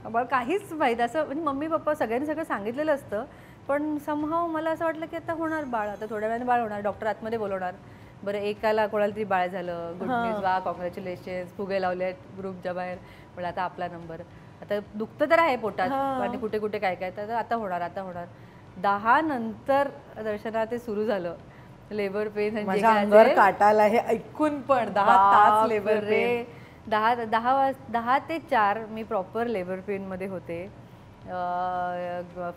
B: बाळ काहीच माहीत असं म्हणजे मम्मी पप्पा सगळ्यांनी सगळं सांगितलेलं असतं, पण समहाव मला असं वाटलं की आता होणार बाळ, आता थोड्या वेळाने बाळ होणार, डॉक्टर आतमध्ये बोलवणार. बरं एकाला कोणाला तरी बाळ झालं, गुड न्यूज, वा कॉंग्रॅच्युलेशन्स, फुगे लावले ग्रुपच्या बाहेर. पण आता आपला नंबर, आता दुखतं तर आहे पोटात आणि कुठे कुठे काय काय, तर आता होणार 10 नंतर दर्शना ते सुरू झालं लेबर पेन.
A: काटाला हे ऐकून पण 10 तास लेबर पेन.
B: 10 ते 4 मी प्रॉपर लेबर पेनमध्ये होते.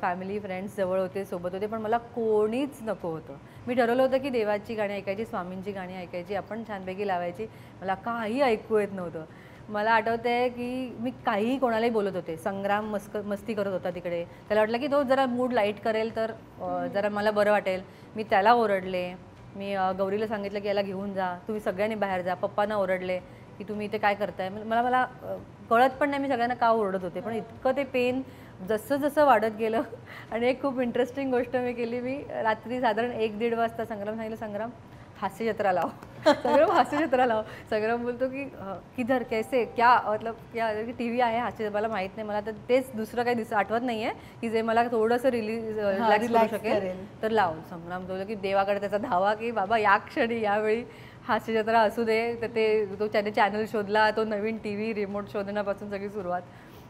B: फॅमिली फ्रेंड्स जवळ होते, सोबत होते, पण मला कोणीच नको होतं. मी ठरवलं होतं की देवाची गाणी ऐकायची, स्वामींची गाणी ऐकायची, आपण छानपैकी लावायची. मला काही ऐकू येत नव्हतं. मला आठवतंय की मी काहीही कोणालाही बोलत होते. संग्राम मस्ती करत होता तिकडे, त्याला वाटलं की तो जरा मूड लाईट करेल तर जरा मला बरं वाटेल. मी त्याला ओरडले. मी गौरीला सांगितलं की याला घेऊन जा, तुम्ही सगळ्यांनी बाहेर जा. पप्पांना ओरडले की तुम्ही इथे काय करताय. मला कळत पण नाही मी सगळ्यांना का ओरडत होते, पण इतकं ते पेन जसं जसं वाढत गेलं. आणि एक खूप इंटरेस्टिंग गोष्ट मी केली. मी रात्री साधारण 1-1:30 वाजता संग्राम सांगितलं, संग्राम हास्य जत्रा लाव. संग्राम हास्य जत्रा लाव. संग्राम बोलतो की किधर कैसे क्या मतलब क्या, टी व्ही आहे हास्य, मला माहीत नाही, मला तर तेच दुसरं काही आठवत नाही आहे की जे मला थोडंसं रिलॅक्स करू शकेल तर लाव. संग्राम बोलतो की देवाकडे त्याचा धावा की बाबा या क्षणी यावेळी हास्य जत्रा असू दे. तर तो त्याने चॅनल शोधला, तो नवीन टी व्ही रिमोट शोधण्यापासून सगळी सुरुवात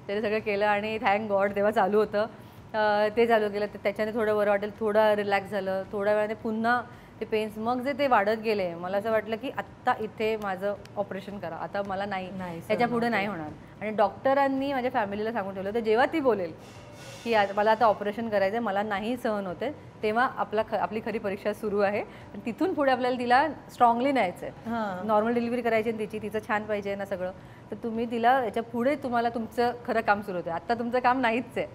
B: त्याने सगळं केलं. आणि थँक गॉड तेव्हा चालू होतं, ते चालू केलं. तर त्याच्याने थोडं बरं वाटेल, थोडं रिलॅक्स झालं. थोड्या वेळाने पुन्हा ते पेन्स, मग जे ते वाढत गेले, मला असं वाटलं की आत्ता इथे माझं ऑपरेशन करा, आता मला नाही त्याच्या पुढे नाही होणार. आणि डॉक्टरांनी माझ्या फॅमिलीला सांगून ठेवलं होतं जेव्हा ती बोलेल की मला आता ऑपरेशन करायचं आहे, मला नाही सहन होते, तेव्हा आपली खरी परीक्षा सुरू आहे. तिथून पुढे आपल्याला तिला स्ट्रॉंगली न्यायचं आहे. नॉर्मल डिलिव्हरी करायची आहे तिचं छान पाहिजे ना सगळं, तर तुम्ही तिला याच्या पुढे तुम्हाला तुमचं खरं काम सुरू होतं, आत्ता तुमचं काम नाहीच आहे.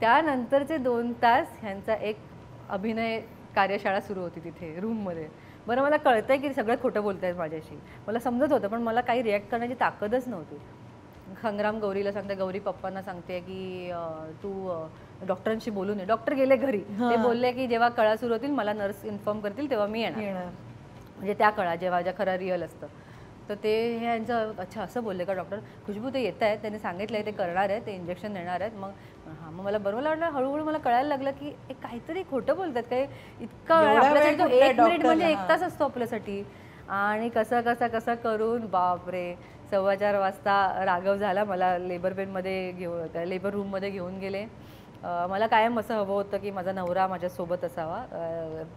B: त्यानंतरचे 2 तास ह्यांचा एक अभिनय कार्यशाळा सुरू होती तिथे रूममध्ये. बरं मला कळतंय की सगळं खोटं बोलत आहेत माझ्याशी, मला समजत होतं, पण मला काही रिॲक्ट करण्याची ताकदच नव्हती. संग्राम गौरीला सांगते, गौरी पप्पांना सांगते की तू डॉक्टरांशी बोलू नये. डॉक्टर गेले घरी, ते बोलले की जेव्हा कळा सुरू होतील मला नर्स इन्फॉर्म करतील तेव्हा मी येणार. म्हणजे त्या कळा जेव्हा ज्या खरं रिअल असतं. तर ते हे यांचं अच्छा असं बोलले का डॉक्टर, खुशबू ते येत आहेत, त्यांनी सांगितलं आहे ते करणार आहे, ते इंजेक्शन देणार आहेत. मग मग मला बरोबर वाटलं, हळूहळू मला कळायला लागलं की काहीतरी खोटं बोलतात काय. इतकं आपल्यासाठी 1 मिनिट म्हणजे 1 तास असतो आपल्यासाठी. आणि कसं करून बापरे 4:15 वाजता राघव झाला, मला लेबर रूममध्ये घेऊन गेले. मला कायम असं हवं होतं की माझा नवरा माझ्यासोबत असावा,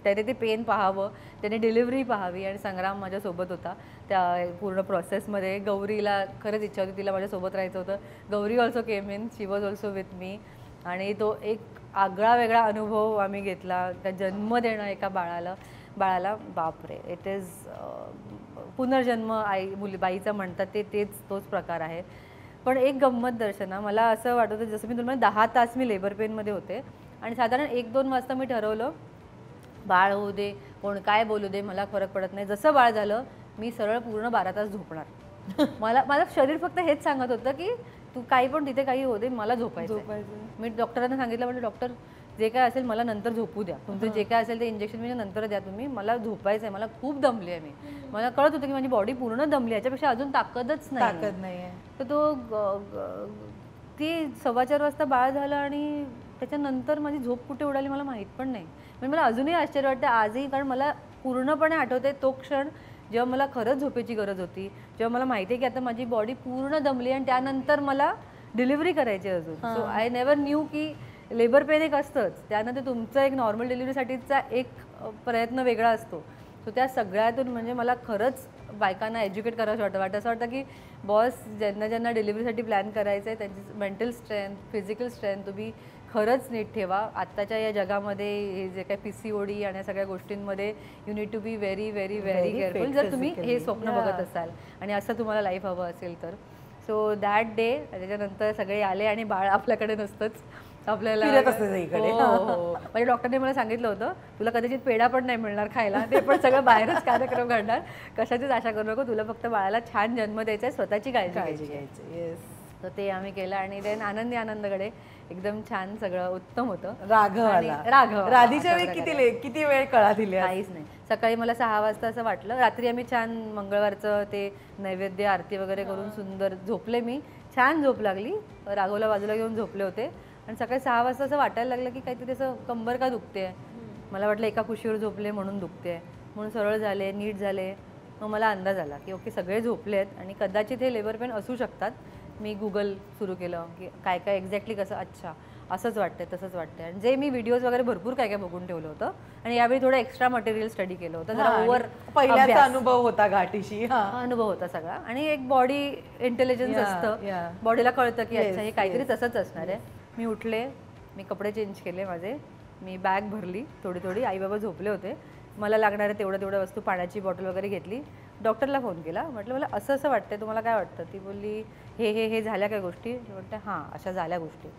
B: त्याने ते पेन पाहावं, त्याने डिलिव्हरी पाहावी आणि संग्राम माझ्यासोबत होता त्या पूर्ण प्रोसेसमध्ये. गौरीला खरंच इच्छा होती, तिला माझ्यासोबत राहायचं होतं. Gauri also came in, she was also with me. आणि तो एक आगळा वेगळा अनुभव आम्ही घेतला, त्या जन्म देणं एका बाळाला बापरे, इट इज पुनर्जन्म बाईचा म्हणतात तोच प्रकार आहे. पण एक गंमत दर्शना, मला असं वाटत होतं, जसं मी तुम्हाला 10 तास मी लेबर पेनमध्ये होते आणि साधारण 1-2 वाजता मी ठरवलं बाळ होऊ दे, कोण काय बोलू दे, मला फरक पडत नाही. जसं बाळ झालं मी सरळ पूर्ण 12 तास झोपणार. माझं शरीर फक्त हेच सांगत होतं की तू काही पण तिथे काही होऊ दे, मला झोपायचं. मी डॉक्टरांना सांगितलं, म्हणजे डॉक्टर जे काय असेल मला नंतर झोपू द्या, तुमचं जे काय असेल ते इंजेक्शन म्हणजे नंतर द्या तुम्ही, मला झोपायचं आहे, मला खूप दमली आहे. मला कळत होतं की माझी बॉडी पूर्ण दमली, याच्यापेक्षा अजून ताकदच नाही. तर ती 4:15 वाजता बाळ झालं आणि त्याच्यानंतर माझी झोप कुठे उडाली मला माहीत पण नाही. म्हणजे मला अजूनही आश्चर्य वाटतं आजही, कारण मला पूर्णपणे आठवते तो क्षण जेव्हा मला खरंच झोपेची गरज होती, जेव्हा मला माहिती आहे की आता माझी बॉडी पूर्ण दमली आणि त्यानंतर मला डिलिव्हरी करायची अजून. सो आय नेवर न्यू की लेबर पेन एक असतंच, त्यानंतर तुमचं एक नॉर्मल डिलिव्हरीसाठीचा एक प्रयत्न वेगळा असतो. सो त्या सगळ्यातून म्हणजे मला खरंच बायकांना एज्युकेट करावं वाटतं. असं वाटतं की बॉस ज्यांना डिलिव्हरीसाठी प्लॅन करायचं आहे त्यांची मेंटल स्ट्रेंथ, फिजिकल स्ट्रेंथ तुम्ही खरंच नीट ठेवा. आत्ताच्या या जगामध्ये हे जे काही PCOD आणि सगळ्या गोष्टींमध्ये you need to be very very very careful, जर तुम्ही हे स्वप्न बघत असाल आणि असं तुम्हाला लाईफ हवं असेल तर. सो दॅट डे त्याच्यानंतर सगळे आले आणि बाळ आपल्याकडे नसतंच, आपल्याला म्हणजे डॉक्टरने मला सांगितलं होतं तुला कदाचित पेढा पण नाही मिळणार खायला, ते पण सगळं बाहेरच कार्यक्रम घडणार, कशाचीच आशा करू नको, तुला फक्त बाळाला छान जन्म द्यायचा आहे, स्वतःची काळजी घ्यायची. तर ते आम्ही केलं आणि देन आनंदकडे एकदम छान सगळं उत्तम होतं.
A: राघव राधीच्या वेळी किती वेळ कळा दिली?
B: काहीच नाही. सकाळी मला 6 वाजता असं वाटलं, रात्री आम्ही छान मंगळवारचं ते नैवेद्य आरती वगैरे करून सुंदर झोपले, मी छान झोप लागली, राघवला बाजूला घेऊन झोपले होते आणि सकाळी 6 वाजता असं वाटायला लागलं की काहीतरी असं कंबर का दुखते आहे. मला वाटलं एका कुशीवर झोपले म्हणून दुखते आहे, म्हणून सरळ झाले, नीट झाले. मग मला अंदाज आला की ओके सगळे झोपले आहेत आणि कदाचित हे लेबर पेन असू शकतात. मी गुगल सुरू केलं की काय काय एक्झॅक्टली कसं, अच्छा असंच वाटतंय तसंच वाटतंय, आणि जे मी व्हिडिओज वगैरे भरपूर काय काय बघून ठेवलं होतं आणि यावेळी थोडं एक्स्ट्रा मटेरियल स्टडी केलं होतं. जरा ओव्हर
A: पहिल्याचा अनुभव होता, गाठीशी
B: अनुभव होता सगळा, आणि एक बॉडी इंटेलिजन्स असतं, बॉडीला कळतं की अच्छा हे काहीतरी तसंच असणार आहे. मी उठले, मी कपडे चेंज केले माझे, मी बॅग भरली थोडी, आई बाबा झोपले होते, मला लागणारे तेवढ्या वस्तू, पाण्याची बॉटल वगैरे घेतली, डॉक्टरला फोन केला, म्हटलं मला असं वाटतंय, तुम्हाला काय वाटतं? ती बोलली हे झाल्या काय गोष्टी? म्हटलं हां अशा झाल्या गोष्टी.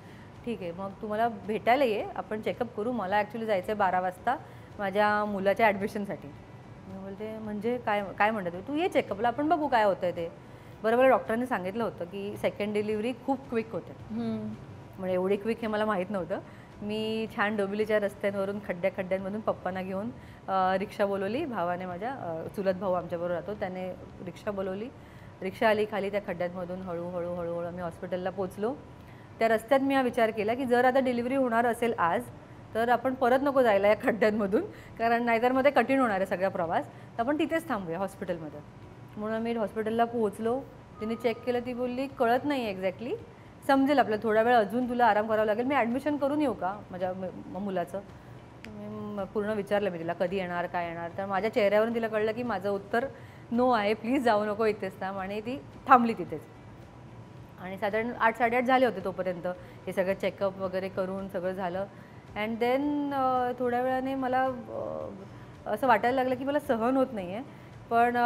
B: ठीक आहे, मग तुम्हाला भेटायला ये, आपण चेकअप करू, मला ॲक्च्युली जायचं आहे 12 वाजता माझ्या मुलाच्या ॲडमिशनसाठी. मी बोलते म्हणजे काय म्हणतात तू ये चेकअपला, आपण बघू काय होतं आहे ते. बरोबर डॉक्टरांनी सांगितलं होतं की सेकंड डिलिव्हरी खूप क्विक होते, म्हणजे एवढी क्विक हे मला माहीत नव्हतं. मी छान डोंबिवलीच्या रस्त्यांवरून खड्ड्यांमधून पप्पांना घेऊन रिक्षा बोलवली, भावाने माझ्या, चुलत भाऊ आमच्याबरोबर राहतो, त्याने रिक्षा बोलवली, रिक्षा आली खाली त्या खड्ड्यांमधून, हळूहळू आम्ही हॉस्पिटलला पोचलो. त्या रस्त्यात मी हा विचार केला की जर आता डिलिव्हरी होणार असेल आज तर आपण परत नको जायला या खड्ड्यांमधून, कारण नाहीतर मध्ये कठीण होणार आहे सगळा प्रवास, तर आपण तिथेच थांबूया हॉस्पिटलमध्ये. म्हणून मी हॉस्पिटलला पोहोचलो, तिने चेक केलं, ती बोलली कळत नाही एक्झॅक्टली, समजेल आपल्याला, थोडा वेळ अजून तुला आराम करावा लागेल, मी ॲडमिशन करून येऊ का माझ्या मुलाचं? मी पूर्ण विचारलं मी तिला कधी येणार काय येणार, तर माझ्या चेहऱ्यावरून तिला कळलं की माझं उत्तर नो आहे, प्लीज जाऊ नको इथेच थांब, आणि ती थांबली तिथेच. आणि साधारण 8-8:30 झाले होते तोपर्यंत हे सगळं चेकअप वगैरे करून सगळं झालं. अँड देन थोड्या वेळाने मला असं वाटायला लागलं की मला सहन होत नाही आहे, पण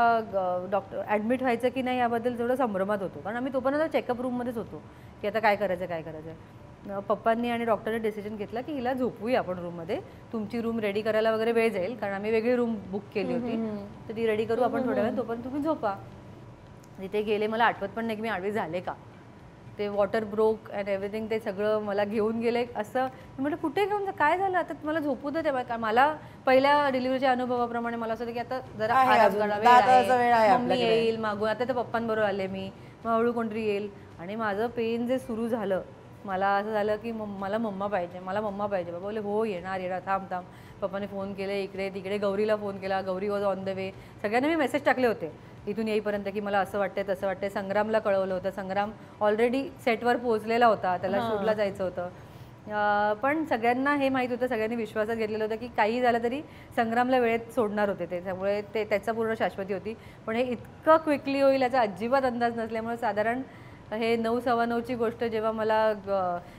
B: डॉक्टर ॲडमिट व्हायचं की नाही याबद्दल थोडं संभ्रमात होतो, कारण आम्ही तोपर्यंत चेकअप रूममध्येच होतो की आता काय करायचं. पप्पांनी आणि डॉक्टरने डिसिजन घेतला की हिला झोपवूया आपण रूममध्ये, तुमची रूम रेडी करायला वगैरे वेळ जाईल, कारण आम्ही वेगळी रूम बुक केली होती, तर ती रेडी करू आपण थोड्या वेळ, तोपर्यंत तुम्ही झोपा. तिथे गेले, मला आठवत पण नाही की मी आडवी झाले का, ते वॉटर ब्रोक अँड एव्हरीथिंग ते सगळं मला घेऊन गेले. असं मी म्हटलं कुठे घेऊन काय झालं आता, मला झोपू दे तेव्हा. मला पहिल्या डिलिव्हरीच्या अनुभवाप्रमाणे मला असं होतं की आता जरा आराम करावा, मम्मी येईल मागून, आता तर पप्पांबरोबर आले मी, मग हळू कोणतरी येईल. आणि माझं पेन जे सुरू झालं, मला असं झालं की मला मम्मा पाहिजे. बाबा बोलले हो येणार थांब. पप्पाने फोन केले इकडे तिकडे, गौरीला फोन केला, Gauri was on the way. सगळ्यांना मी मेसेज टाकले होते इथून येईपर्यंत की मला असं वाटतंय तसं वाटतंय. संग्रामला कळवलं होतं, संग्राम ऑलरेडी सेटवर पोहोचलेला होता, त्याला शूटला जायचं होतं. पण सगळ्यांना हे माहीत होतं, सगळ्यांनी विश्वासात घेतलेलं होतं की काही झालं तरी संग्रामला वेळेत सोडणार होते ते, त्यामुळे त्याचा पूर्ण शाश्वती होती. पण हे इतकं क्विकली होईल याचा अजिबात अंदाज नसल्यामुळे साधारण हे 9:15ची गोष्ट जेव्हा मला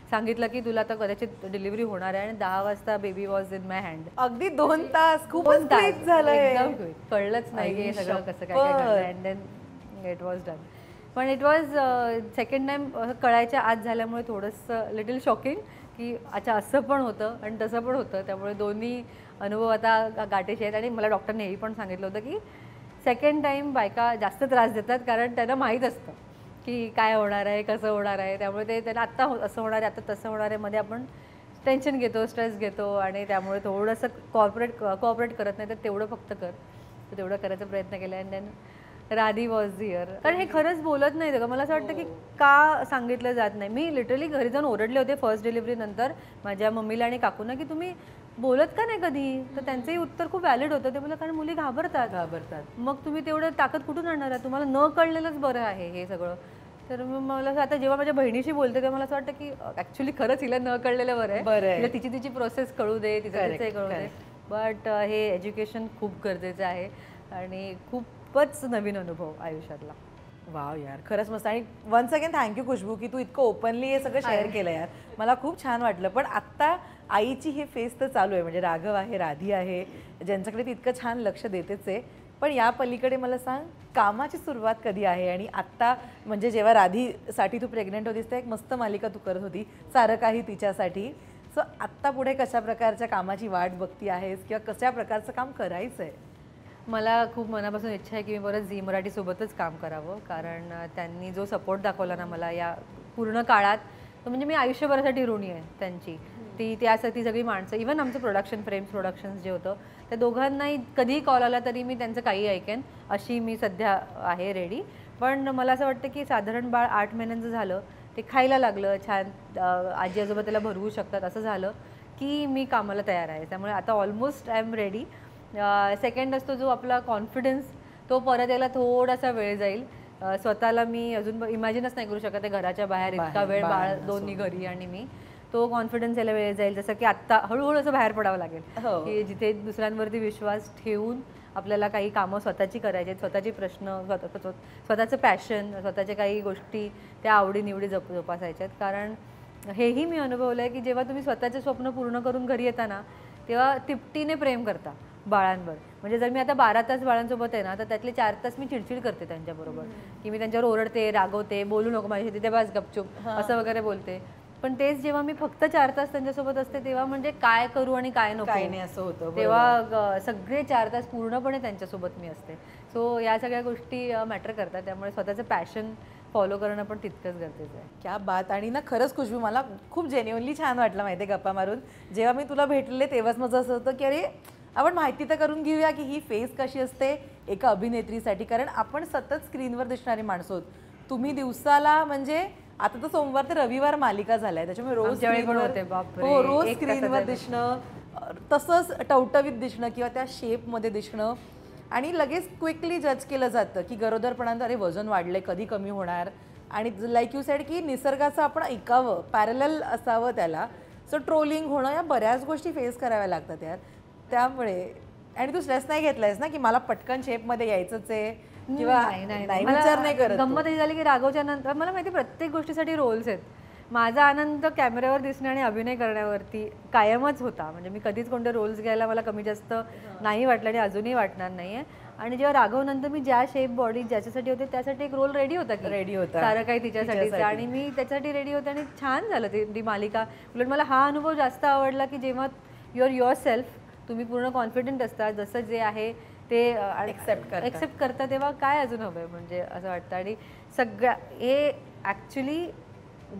B: सांगितलं की तुला आता कदाचित डिलिव्हरी होणार आहे आणि 10 वाजता baby was in my hand.
A: अगदी 2 तास खूपच क्विक झालं
B: एकदम quick. कळलंच नाही की हे सगळं कसं काय घडलं and then it was done. पण इट वॉज सेकंड टाइम कळायच्या आत झाल्यामुळे थोडंसं लिटिल शॉकिंग की अच्छा असं पण होतं आणि तसं पण होतं. त्यामुळे दोन्ही अनुभव आता गाठीचे आहेत. आणि मला डॉक्टरने हेही पण सांगितलं होतं की सेकंड टाईम बायका जास्त त्रास देतात कारण त्यांना माहीत असतं की काय होणार आहे, कसं होणार आहे. त्यामुळे ते त्यांना आत्ता असं होणार आहे, आत्ता तसं होणार आहे मध्ये आपण टेन्शन घेतो, स्ट्रेस घेतो आणि त्यामुळे थोडंसं कॉपरेट करत नाही तर तेवढं फक्त कर. तर तेवढं करायचा प्रयत्न केला. And then Radhi was here. कारण हे खरंच बोलत नाही का, मला असं वाटतं की का सांगितलं जात नाही. मी लिटरली घरी जाऊन ओरडले होते फर्स्ट डिलिव्हरी नंतर माझ्या मम्मीला आणि काकूंना की तुम्ही बोलत का नाही कधी. तर त्यांचंही उत्तर खूप व्हॅलिड होतं. ते बोललं कारण मुली घाबरतात. मग तुम्ही तेवढं ताकद कुठून आणणार आहे, तुम्हाला न कळलेलंच बरं आहे हे सगळं. तर मला आता जेव्हा माझ्या बहिणीशी बोलते तेव्हा मला असं वाटतं की ॲक्च्युली खरंच हिला न कळलेलं बरं आहे. तिला तिची प्रोसेस कळू दे, तिचं कळू दे. बट हे एज्युकेशन खूप गरजेचं आहे आणि खूपच नवीन अनुभव आयुष्यातला.
A: वाव यार, खरंच मस्त. आणि वन्स अगेन थँक्यू खुशबू की तू इतकं ओपनली हे सगळं शेअर केलं यार. मला खूप छान वाटलं. पण आत्ता आईची ही फेस तर चालू आहे, म्हणजे राघव आहे, राधी आहे, ज्यांच्याकडे ती इतकं छान लक्ष देतेच आहे. पण या पलीकडे मला सांग, कामाची सुरुवात कधी आहे? आणि आत्ता म्हणजे जेव्हा राधीसाठी तू प्रेग्नेंट होतीस तर एक मस्त मालिका तू करत होती, सारं काही तिच्यासाठी. सो आत्ता पुढे कशा प्रकारच्या कामाची वाट बघती आहेस किंवा कशा प्रकारचं काम करायचं आहे?
B: मला खूप मनापासून इच्छा आहे की मी परत झी मराठीसोबतच काम करावं. कारण त्यांनी जो सपोर्ट दाखवला ना मला या पूर्ण काळात, तो म्हणजे मी आयुष्यभरासाठी ऋणी आहे त्यांची. त्यासाठी सगळी माणसं, इव्हन आमचं प्रोडक्शन, फ्रेम्स प्रोडक्शन्स जे होतं, त्या दोघांनाही कधीही कॉल आला तरी मी त्यांचं काही ऐकेन अशी मी सध्या आहे रेडी. पण मला असं वाटतं की साधारण बाळ 8 महिन्यांचं झालं, ते खायला लागलं छान, आजी आजोबा त्याला भरवू शकतात असं झालं की मी कामाला तयार आहे. त्यामुळे आता almost I am ready. Second असतो जो आपला कॉन्फिडन्स, तो परत यायला थोडासा वेळ जाईल. स्वतःला मी अजून इमॅजिनच नाही करू शकत आहे घराच्या बाहेर इतका वेळ, बाळ दोन्ही घरी आणि मी. तो कॉन्फिडन्स यायला वेळ जाईल. जसं की आत्ता हळूहळू असं बाहेर पडावं लागेल की जिथे दुसऱ्यांवरती विश्वास ठेवून आपल्याला काही कामं स्वतःची करायची आहेत, स्वतःची प्रश्न, स्वतःचं पॅशन, स्वतःच्या काही गोष्टी त्या आवडीनिवडी जोपासायच्या आहेत. कारण हेही मी अनुभवलं आहे की जेव्हा तुम्ही स्वतःचे स्वप्न पूर्ण करून घरी येता ना, तेव्हा तिपटीने प्रेम करता बाळांवर. म्हणजे जर मी आता 12 तास बाळांसोबत आहे ना, तर त्यातले 4 तास मी चिडचिड करते त्यांच्याबरोबर, की मी त्यांच्यावर ओरडते, रागवते, बोलू नको माझ्याशी, तिथे बस गपचूप असं वगैरे बोलते. पण तेच जेव्हा मी फक्त 4 तास त्यांच्यासोबत असते तेव्हा म्हणजे काय करू आणि काय नको
A: नाही असं होतं.
B: तेव्हा सगळे 4 तास पूर्णपणे त्यांच्यासोबत मी असते. सो या सगळ्या गोष्टी मॅटर करतात. त्यामुळे स्वतःचं पॅशन फॉलो करणं पण तितकंच गरजेचं आहे.
A: क्या बात. आणि ना खरंच खुशबू, मला खूप जेन्युअनली छान वाटलं माहिती आहे गप्पा मारून. जेव्हा मी तुला भेटले तेव्हाच माझं असं होतं की अरे आपण माहिती तर करून घेऊया की ही फेस कशी असते एका अभिनेत्रीसाठी. कारण आपण सतत स्क्रीनवर दिसणारी माणसं आहोत. तुम्ही दिवसाला म्हणजे आता तर सोमवार ते रविवार मालिका झालाय, त्याच्यामुळे रोज रोज स्क्रीनवर दिसणं, तसंच टवटवीत दिसणं किंवा त्या शेपमध्ये दिसणं. आणि लगेच क्विकली जज केलं जातं की गरोदरपणात अरे वजन वाढलंय, कधी कमी होणार. आणि लाईक यू सेड की निसर्गाचं आपण ऐकावं, पॅरलल असावं त्याला. सो ट्रोलिंग होणं, या बऱ्याच गोष्टी फेस कराव्या लागतात यार. त्यामुळे आणि तू स्ट्रेस नाही घेतलायस ना की मला पटकन शेपमध्ये यायचंच आहे किंवा नाही विचार नाही करत?
B: गंमत ही झाली की राघवच्या नंतर मला माहिती प्रत्येक गोष्टीसाठी रोल्स आहेत. माझा आनंद कॅमेऱ्यावर दिसणे आणि अभिनय करण्यावरती कायमच होता. म्हणजे मी कधीच कोणते रोल्स घ्यायला मला कमी जास्त नाही वाटलं आणि अजूनही वाटणार नाही आहे. आणि जेव्हा राघवनंतर मी ज्या शेप बॉडी ज्याच्यासाठी होते त्यासाठी एक रोल रेडी होता की
A: रेडी होता
B: सारं काही तिच्यासाठीच, आणि मी त्याच्यासाठी रेडी होते आणि छान झालं ती मालिका. उलट मला हा अनुभव जास्त आवडला की जेव्हा यू आर युअर सेल्फ, तुम्ही पूर्ण कॉन्फिडंट असता, जसं जे आहे ते एक्सेप्ट करता, तेव्हा काय अजून हवं आहे म्हणजे असं वाटतं. आणि सगळ्या हे ॲक्च्युली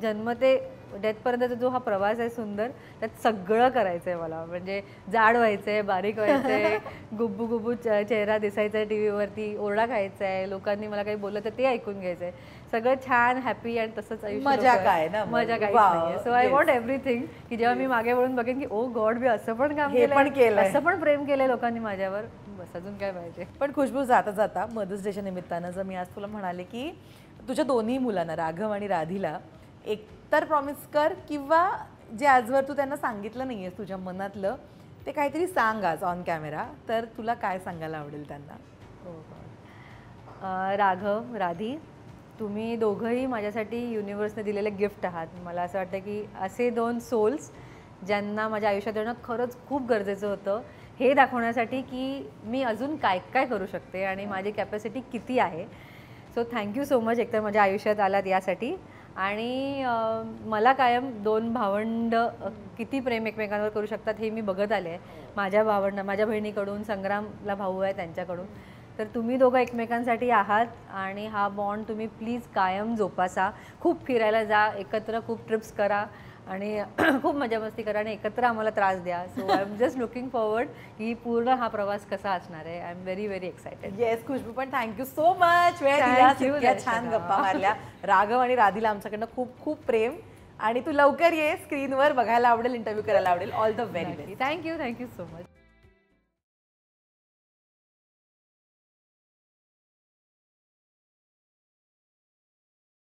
B: जन्म ते डेथपर्यंतचा जो हा प्रवास आहे सुंदर, त्यात सगळं करायचं आहे मला. म्हणजे जाड व्हायचं आहे, बारीक व्हायचं आहे, गुब्बू गुब्बू चेहरा दिसायचा आहे टी व्हीवरती, ओरडा खायचा आहे, लोकांनी मला काही बोललं तर ते ऐकून घ्यायचं आहे, सगळं छान हॅपी आणि तसंच आयुष्य.
A: मजा काय ना,
B: मजा काही नाही. सो आय वॉन्ट एव्हरीथिंग की जेव्हा मी मागे वळून बघेन की ओ गॉड, मी असं पण काम केलं, असं पण प्रेम केलंय लोकांनी माझ्यावर, बस अजून काय पाहिजे.
A: पण खुशबू, जाता जाता मदर्स डेच्या निमित्तानं जर मी आज तुला म्हणाले की तुझ्या दोन्ही मुलांना, राघव आणि राधीला, एकतर प्रॉमिस कर किंवा जे आजवर तू त्यांना सांगितलं नाहीयेस तुझ्या मनातलं ते काहीतरी सांग आज ऑन कॅमेरा, तर तुला काय सांगायला आवडेल त्यांना?
B: राघव, राधी, तुम्ही दोघंही माझ्यासाठी युनिवर्सने दिलेले गिफ्ट आहात. मला असं वाटतं की असे 2 सोल्स ज्यांना माझ्या आयुष्यात येणं खरंच खूप गरजेचं होतं, हे दाखवण्यासाठी की मी अजून काय काय करू शकते आणि माझी कॅपॅसिटी किती आहे. सो थँक्यू सो मच एकतर माझ्या आयुष्यात आलात यासाठी. आणि मला कायम 2 भावंड किती प्रेम एकमेकांवर करू शकतात हे मी बघत आले आहे. माझ्या बहिणीकडून, संग्रामला भाऊ आहे त्यांच्याकडून. तर तुम्ही दोघं एकमेकांसाठी आहात आणि हा बॉन्ड तुम्ही प्लीज कायम जोपासा. खूप फिरायला जा, एकत्र खूप ट्रिप्स करा आणि खूप मजा मस्ती करा आणि एकत्र आम्हाला त्रास द्या. So I am just looking forward की पूर्ण हा प्रवास कसा असणार आहे. I am very very excited.
A: Yes Khushboo, पण थँक्यू सो मच. वेळ दिलास, इतक्या छान गप्पा मारल्या. राघव आणि राधीला आमच्याकडनं खूप खूप प्रेम. आणि तू लवकर ये, स्क्रीनवर बघायला आवडेल, इंटरव्ह्यू करायला आवडेल. All the very best.
B: Thank you so much.